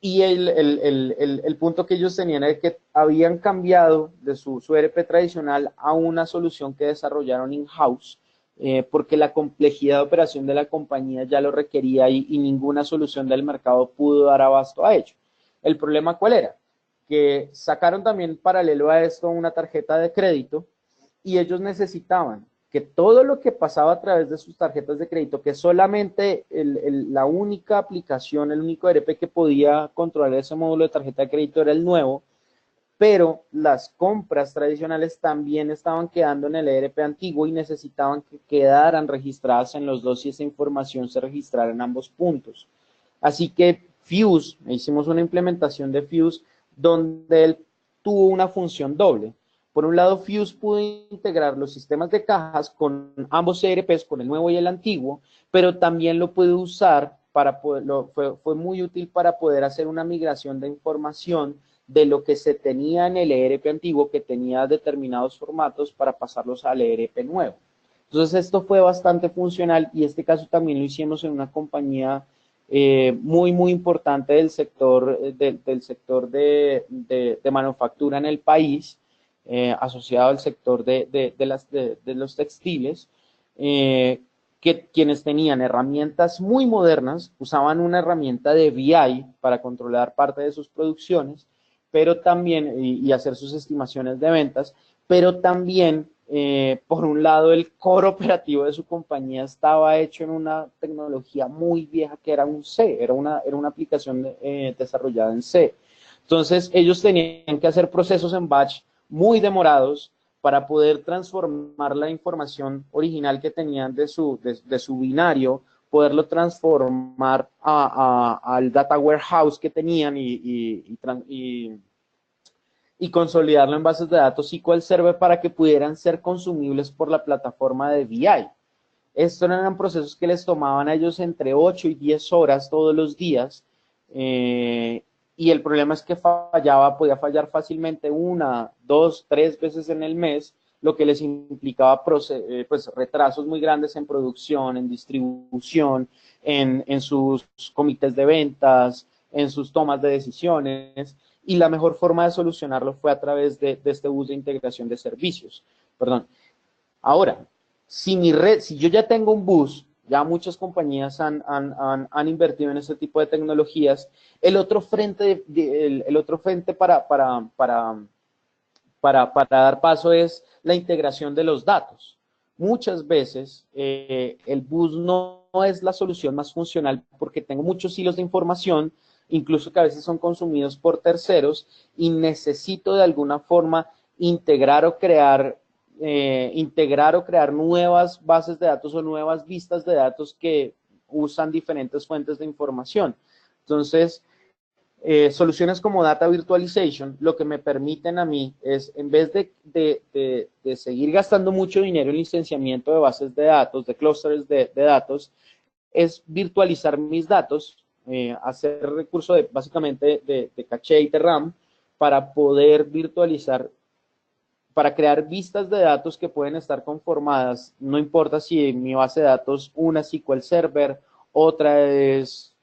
y el punto que ellos tenían es que habían cambiado de su ERP tradicional a una solución que desarrollaron in-house, porque la complejidad de operación de la compañía ya lo requería y ninguna solución del mercado pudo dar abasto a ello. ¿El problema cuál era? Que sacaron también paralelo a esto una tarjeta de crédito, y ellos necesitaban que todo lo que pasaba a través de sus tarjetas de crédito, que solamente la única aplicación, el único ERP que podía controlar ese módulo de tarjeta de crédito era el nuevo, pero las compras tradicionales también estaban quedando en el ERP antiguo y necesitaban que quedaran registradas en los dos y esa información se registrara en ambos puntos. Así que Fuse, hicimos una implementación de Fuse donde él tuvo una función doble. Por un lado, Fuse pudo integrar los sistemas de cajas con ambos ERPs, con el nuevo y el antiguo, pero también lo pudo usar fue muy útil para poder hacer una migración de información de lo que se tenía en el ERP antiguo, que tenía determinados formatos, para pasarlos al ERP nuevo. Entonces, esto fue bastante funcional, y este caso también lo hicimos en una compañía muy importante del sector de manufactura en el país, asociado al sector de los textiles, que quienes tenían herramientas muy modernas usaban una herramienta de BI para controlar parte de sus producciones, pero también, y hacer sus estimaciones de ventas, pero también, por un lado, el core operativo de su compañía estaba hecho en una tecnología muy vieja que era un C, era una aplicación desarrollada en C. Entonces, ellos tenían que hacer procesos en batch muy demorados para poder transformar la información original que tenían de su binario, poderlo transformar al data warehouse que tenían y consolidarlo en bases de datos SQL Server para que pudieran ser consumibles por la plataforma de BI. Estos eran procesos que les tomaban a ellos entre 8 y 10 horas todos los días, y el problema es que podía fallar fácilmente 1, 2, 3 veces en el mes, lo que les implicaba pues, retrasos muy grandes en producción, en distribución, en sus comités de ventas, en sus tomas de decisiones, y la mejor forma de solucionarlo fue a través de este bus de integración de servicios. Perdón. Ahora, si yo ya tengo un bus, ya muchas compañías han invertido en este tipo de tecnologías, el otro frente, para dar paso es la integración de los datos. Muchas veces el bus no es la solución más funcional porque tengo muchos hilos de información, incluso que a veces son consumidos por terceros, y necesito de alguna forma integrar o crear nuevas bases de datos o nuevas vistas de datos que usan diferentes fuentes de información. Entonces, soluciones como Data Virtualization lo que me permiten a mí es, en vez de seguir gastando mucho dinero en licenciamiento de bases de datos, de clusters de datos, es virtualizar mis datos, hacer recurso básicamente de caché y de RAM para poder virtualizar, para crear vistas de datos que pueden estar conformadas, no importa si en mi base de datos una SQL Server, otra es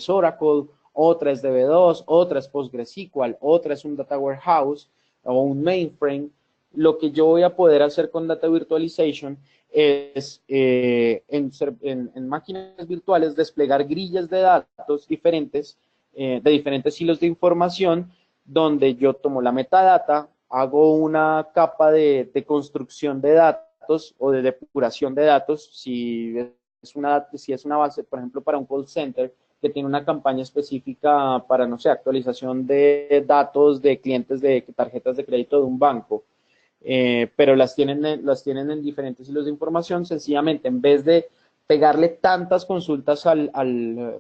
Oracle, otra es DB2, otra es PostgreSQL, otra es un Data Warehouse o un mainframe. Lo que yo voy a poder hacer con Data Virtualization es, en máquinas virtuales, desplegar grillas de datos diferentes, de diferentes hilos de información, donde yo tomo la metadata, hago una capa de construcción de datos o de depuración de datos, si es una base, por ejemplo, para un call center, que tiene una campaña específica para, no sé, actualización de datos de clientes de tarjetas de crédito de un banco, pero las tienen en diferentes hilos de información. Sencillamente, en vez de pegarle tantas consultas,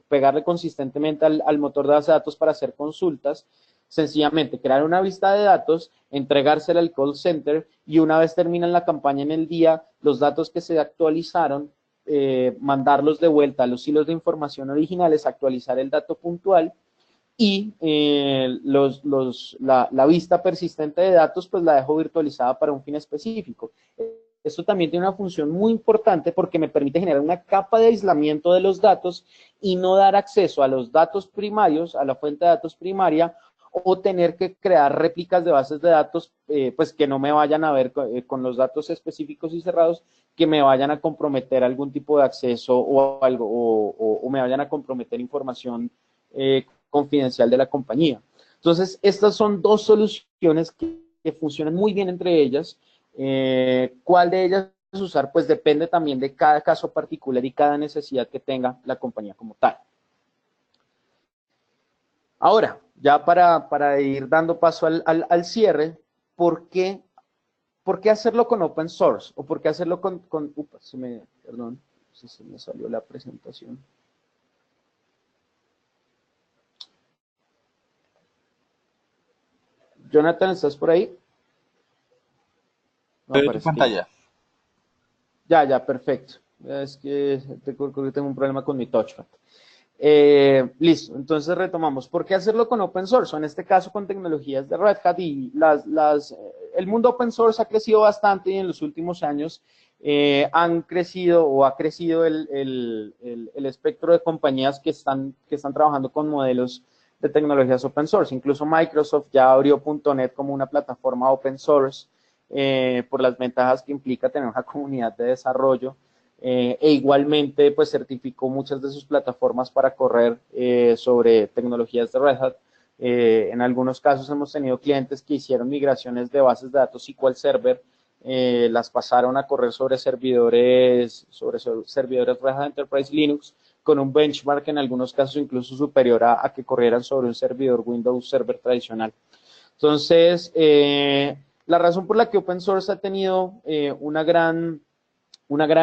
pegarle consistentemente al motor de base de datos para hacer consultas, sencillamente crear una vista de datos, entregársela al call center, y una vez terminan la campaña en el día, los datos que se actualizaron, mandarlos de vuelta a los hilos de información originales, actualizar el dato puntual, y la vista persistente de datos pues la dejo virtualizada para un fin específico. Esto también tiene una función muy importante porque me permite generar una capa de aislamiento de los datos y no dar acceso a los datos primarios, a la fuente de datos primaria, o tener que crear réplicas de bases de datos, pues que no me vayan a ver con los datos específicos y cerrados, que me vayan a comprometer algún tipo de acceso o algo, o me vayan a comprometer información confidencial de la compañía. Entonces, estas son dos soluciones que funcionan muy bien entre ellas. ¿Cuál de ellas usar? Pues depende también de cada caso particular y cada necesidad que tenga la compañía como tal. Ahora, ya para ir dando paso al cierre, ¿por qué hacerlo con open source? ¿O por qué hacerlo perdón, se me salió la presentación. Jonathan, ¿estás por ahí? No, Estoy en tu pantalla. Ya, perfecto. Es que tengo un problema con mi touchpad. Listo, entonces retomamos. ¿Por qué hacerlo con open source? O en este caso con tecnologías de Red Hat. Y el mundo open source ha crecido bastante, y en los últimos años ha crecido el espectro de compañías que están trabajando con modelos de tecnologías open source. Incluso Microsoft ya abrió .NET como una plataforma open source por las ventajas que implica tener una comunidad de desarrollo. E igualmente pues certificó muchas de sus plataformas para correr sobre tecnologías de Red Hat. En algunos casos hemos tenido clientes que hicieron migraciones de bases de datos SQL Server, las pasaron a correr sobre servidores Red Hat Enterprise Linux, con un benchmark en algunos casos incluso superior a que corrieran sobre un servidor Windows Server tradicional. Entonces, la razón por la que open source ha tenido una gran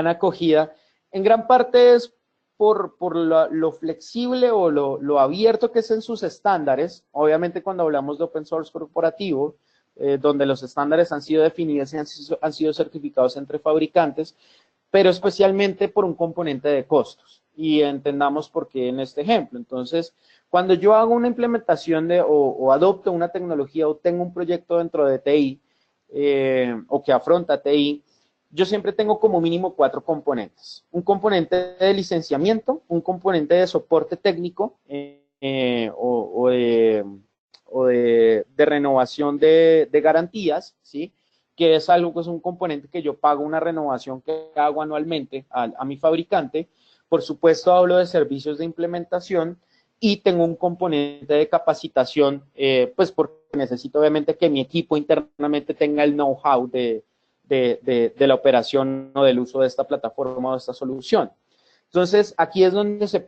acogida, en gran parte es por lo flexible o lo abierto que es en sus estándares. Obviamente cuando hablamos de open source corporativo, donde los estándares han sido definidos y han sido certificados entre fabricantes, pero especialmente por un componente de costos. Y entendamos por qué en este ejemplo. Entonces, cuando yo hago una implementación o adopto una tecnología o tengo un proyecto dentro de TI o que afronta TI, yo siempre tengo como mínimo 4 componentes. Un componente de licenciamiento, un componente de soporte técnico o de renovación de garantías, ¿sí? Que es algo que es un componente que yo pago una renovación que hago anualmente a mi fabricante. Por supuesto, hablo de servicios de implementación y tengo un componente de capacitación, pues porque necesito obviamente que mi equipo internamente tenga el know-how de la operación o del uso de esta plataforma o de esta solución. Entonces, aquí es donde se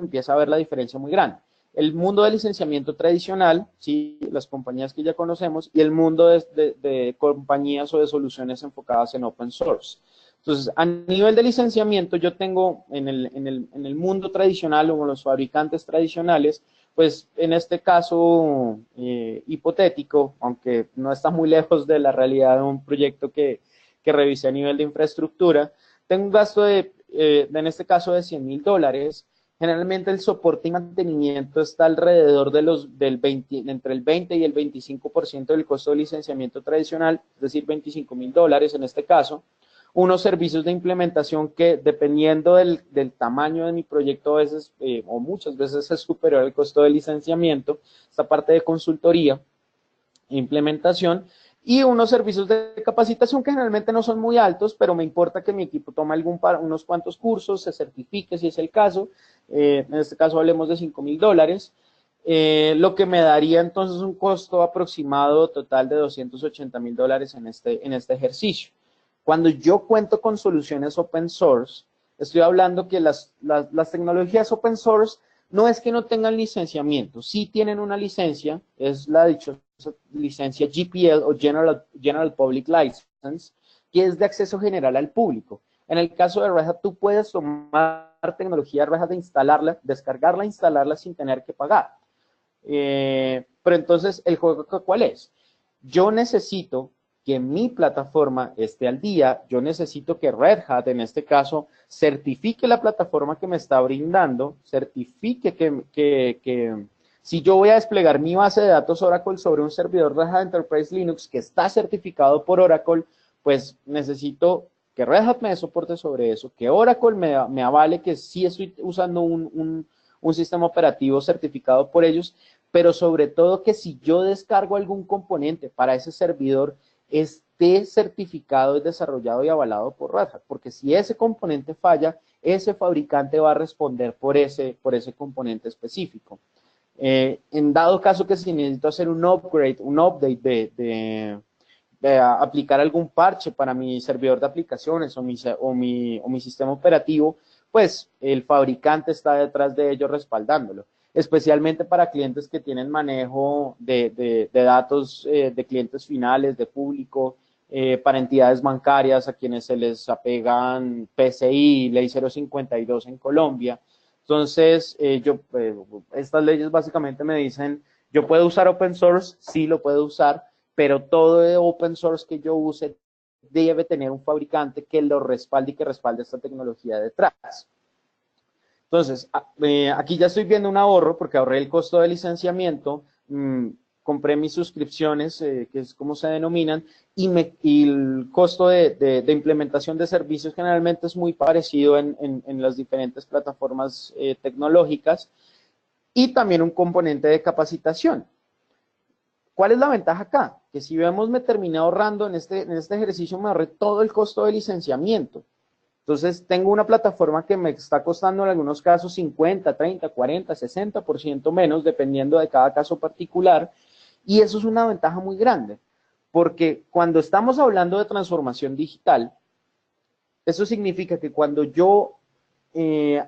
empieza a ver la diferencia muy grande. El mundo de licenciamiento tradicional, ¿sí? Las compañías que ya conocemos, y el mundo de compañías o de soluciones enfocadas en open source. Entonces, a nivel de licenciamiento, yo tengo en el mundo tradicional o los fabricantes tradicionales, pues en este caso hipotético, aunque no está muy lejos de la realidad de un proyecto que revisé a nivel de infraestructura, tengo un gasto en este caso de $100,000. Generalmente el soporte y mantenimiento está alrededor entre el 20 y el 25% del costo de licenciamiento tradicional, es decir, $25,000 en este caso. Unos servicios de implementación que, dependiendo del tamaño de mi proyecto, a veces o muchas veces es superior al costo de licenciamiento, esta parte de consultoría e implementación, y unos servicios de capacitación que generalmente no son muy altos, pero me importa que mi equipo tome unos cuantos cursos, se certifique si es el caso. En este caso hablemos de $5,000. Lo que me daría entonces un costo aproximado total de $280,000 en este ejercicio. Cuando yo cuento con soluciones open source, estoy hablando que las tecnologías open source no es que no tengan licenciamiento, sí tienen una licencia, es la dichosa licencia GPL o General Public License, que es de acceso general al público. En el caso de Red Hat, tú puedes tomar tecnología Red Hat e instalarla, descargarla, instalarla sin tener que pagar. Pero entonces, ¿el juego cuál es? Yo necesito que mi plataforma esté al día, yo necesito que Red Hat, en este caso, certifique la plataforma que me está brindando, certifique que si yo voy a desplegar mi base de datos Oracle sobre un servidor Red Hat Enterprise Linux que está certificado por Oracle, pues necesito que Red Hat me dé soporte sobre eso, que Oracle me avale que sí estoy usando un sistema operativo certificado por ellos, pero sobre todo que si yo descargo algún componente para ese servidor, esté certificado, desarrollado y avalado por Red Hat, porque si ese componente falla, ese fabricante va a responder por ese componente específico. En dado caso que si necesito hacer un upgrade, un update de aplicar algún parche para mi servidor de aplicaciones o mi sistema operativo, pues el fabricante está detrás de ello respaldándolo, especialmente para clientes que tienen manejo de datos de clientes finales, de público, para entidades bancarias a quienes se les apegan PCI, Ley 052 en Colombia. Entonces, estas leyes básicamente me dicen, yo puedo usar open source, sí lo puedo usar, pero todo de open source que yo use debe tener un fabricante que lo respalde y que respalde esta tecnología detrás. Entonces, aquí ya estoy viendo un ahorro porque ahorré el costo de licenciamiento, compré mis suscripciones, que es como se denominan, y el costo de implementación de servicios generalmente es muy parecido en las diferentes plataformas tecnológicas. y también un componente de capacitación. ¿Cuál es la ventaja acá? Que si vemos, me terminé ahorrando en este ejercicio, me ahorré todo el costo de licenciamiento. Entonces, tengo una plataforma que me está costando en algunos casos 50, 30, 40, 60% menos, dependiendo de cada caso particular. Y eso es una ventaja muy grande, porque cuando estamos hablando de transformación digital, eso significa que cuando yo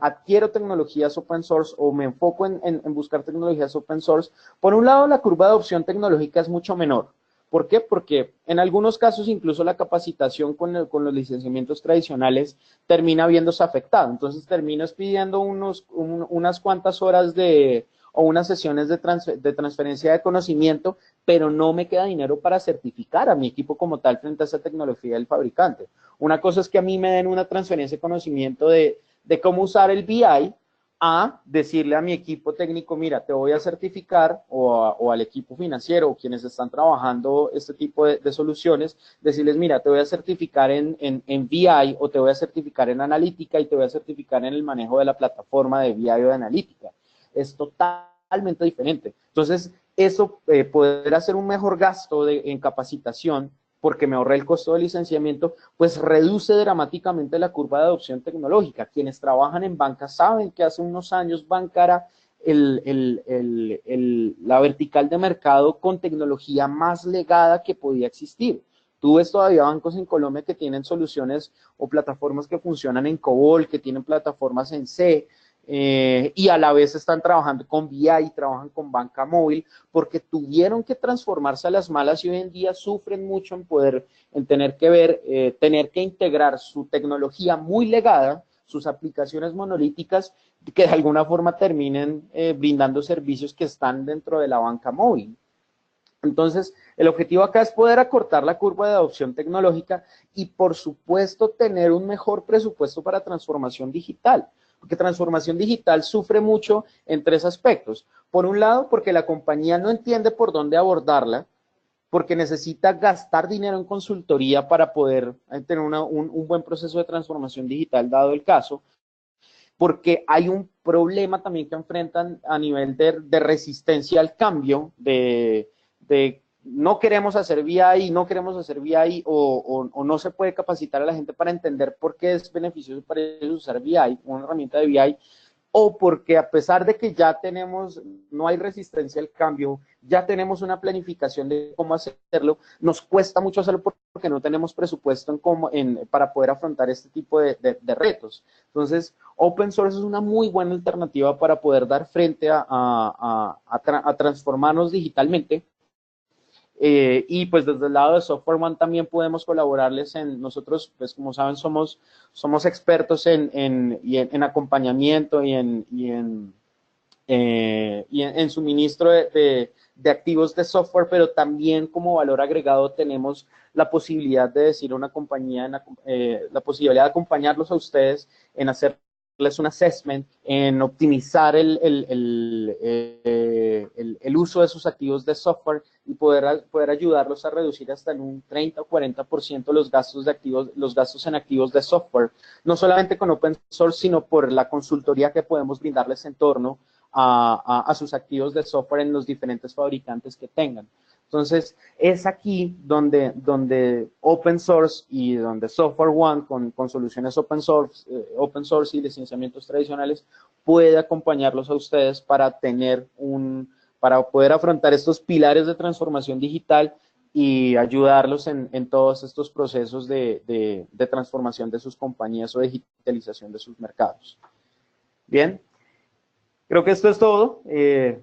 adquiero tecnologías open source o me enfoco en buscar tecnologías open source, por un lado la curva de adopción tecnológica es mucho menor. ¿Por qué? Porque en algunos casos incluso la capacitación con los licenciamientos tradicionales termina viéndose afectada. Entonces termino pidiendo unas cuantas horas o unas sesiones de transferencia de conocimiento, pero no me queda dinero para certificar a mi equipo como tal frente a esa tecnología del fabricante. Una cosa es que a mí me den una transferencia de conocimiento de cómo usar el BI, a decirle a mi equipo técnico, mira, te voy a certificar, o al equipo financiero, o quienes están trabajando este tipo de soluciones, decirles, mira, te voy a certificar en BI, o te voy a certificar en analítica, y te voy a certificar en el manejo de la plataforma de BI o de analítica. Es totalmente diferente. Entonces, eso, poder hacer un mejor gasto en capacitación, porque me ahorré el costo de licenciamiento, pues reduce dramáticamente la curva de adopción tecnológica. Quienes trabajan en banca saben que hace unos años banca era la vertical de mercado con tecnología más legada que podía existir. Tú ves todavía bancos en Colombia que tienen soluciones o plataformas que funcionan en COBOL, que tienen plataformas en C, y a la vez están trabajando con BI, trabajan con banca móvil, porque tuvieron que transformarse a las malas y hoy en día sufren mucho en tener que tener que integrar su tecnología muy legada, sus aplicaciones monolíticas, que de alguna forma terminen brindando servicios que están dentro de la banca móvil. Entonces, el objetivo acá es poder acortar la curva de adopción tecnológica y, por supuesto, tener un mejor presupuesto para transformación digital, porque transformación digital sufre mucho en tres aspectos. Por un lado, porque la compañía no entiende por dónde abordarla, porque necesita gastar dinero en consultoría para poder tener un buen proceso de transformación digital, dado el caso, porque hay un problema también que enfrentan a nivel de resistencia al cambio, de no queremos hacer VI, no queremos hacer VI, o no se puede capacitar a la gente para entender por qué es beneficioso para ellos usar VI, una herramienta de VI, o porque a pesar de que ya tenemos, no hay resistencia al cambio, ya tenemos una planificación de cómo hacerlo, nos cuesta mucho hacerlo porque no tenemos presupuesto para poder afrontar este tipo de retos. Entonces, open source es una muy buena alternativa para poder dar frente a transformarnos digitalmente. Y pues desde el lado de Software One también podemos colaborarles nosotros, pues como saben, somos expertos en acompañamiento y en suministro de activos de software, pero también como valor agregado tenemos la posibilidad de decir a una compañía, la posibilidad de acompañarlos a ustedes en hacerles un assessment, en optimizar el uso de sus activos de software y poder ayudarlos a reducir hasta en un 30 o 40% los gastos en activos de software, no solamente con open source, sino por la consultoría que podemos brindarles en torno a sus activos de software en los diferentes fabricantes que tengan. Entonces, es aquí donde open source y donde Software One con soluciones open source y licenciamientos tradicionales puede acompañarlos a ustedes para poder afrontar estos pilares de transformación digital y ayudarlos en todos estos procesos de transformación de sus compañías o digitalización de sus mercados. Bien. Creo que esto es todo.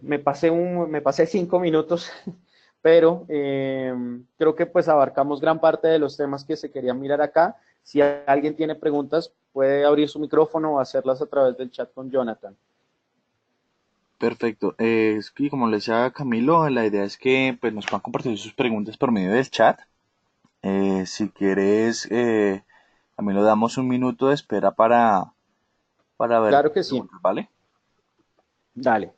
Me pasé 5 minutos, pero creo que pues abarcamos gran parte de los temas que se querían mirar acá. Si alguien tiene preguntas, puede abrir su micrófono o hacerlas a través del chat con Jonathan. Perfecto. Es que como le decía Camilo, la idea es que pues, nos puedan compartir sus preguntas por medio del chat. Si quieres, Camilo, damos un minuto de espera para ver Claro tus que sí. preguntas, ¿vale? Dale.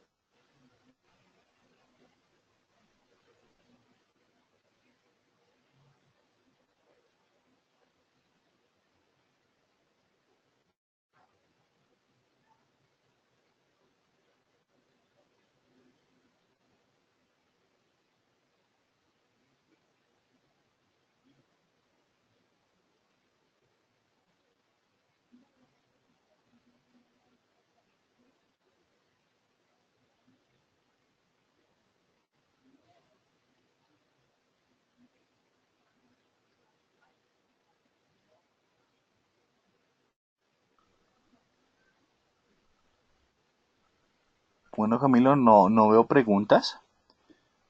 Bueno, Camilo, no veo preguntas,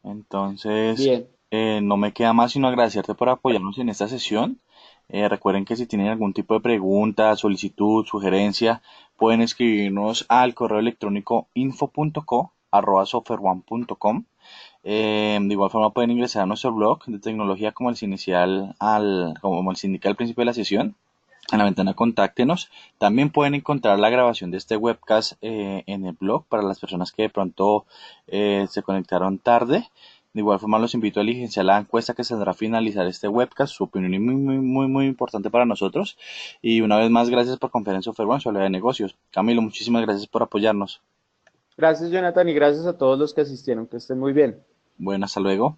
entonces Bien, no me queda más sino agradecerte por apoyarnos en esta sesión. Recuerden que si tienen algún tipo de pregunta, solicitud, sugerencia, pueden escribirnos al correo electrónico info.co@softwareone.com. De igual forma pueden ingresar a nuestro blog de tecnología como les indica al principio de la sesión. En la ventana Contáctenos. También pueden encontrar la grabación de este webcast en el blog para las personas que de pronto se conectaron tarde. De igual forma los invito a diligenciar la encuesta que saldrá a finalizar este webcast. Su opinión es muy importante para nosotros. Y una vez más, gracias por confiar en Software One, su área de negocios. Camilo, muchísimas gracias por apoyarnos. gracias Jonathan y gracias a todos los que asistieron, que estén muy bien. Bueno, hasta luego.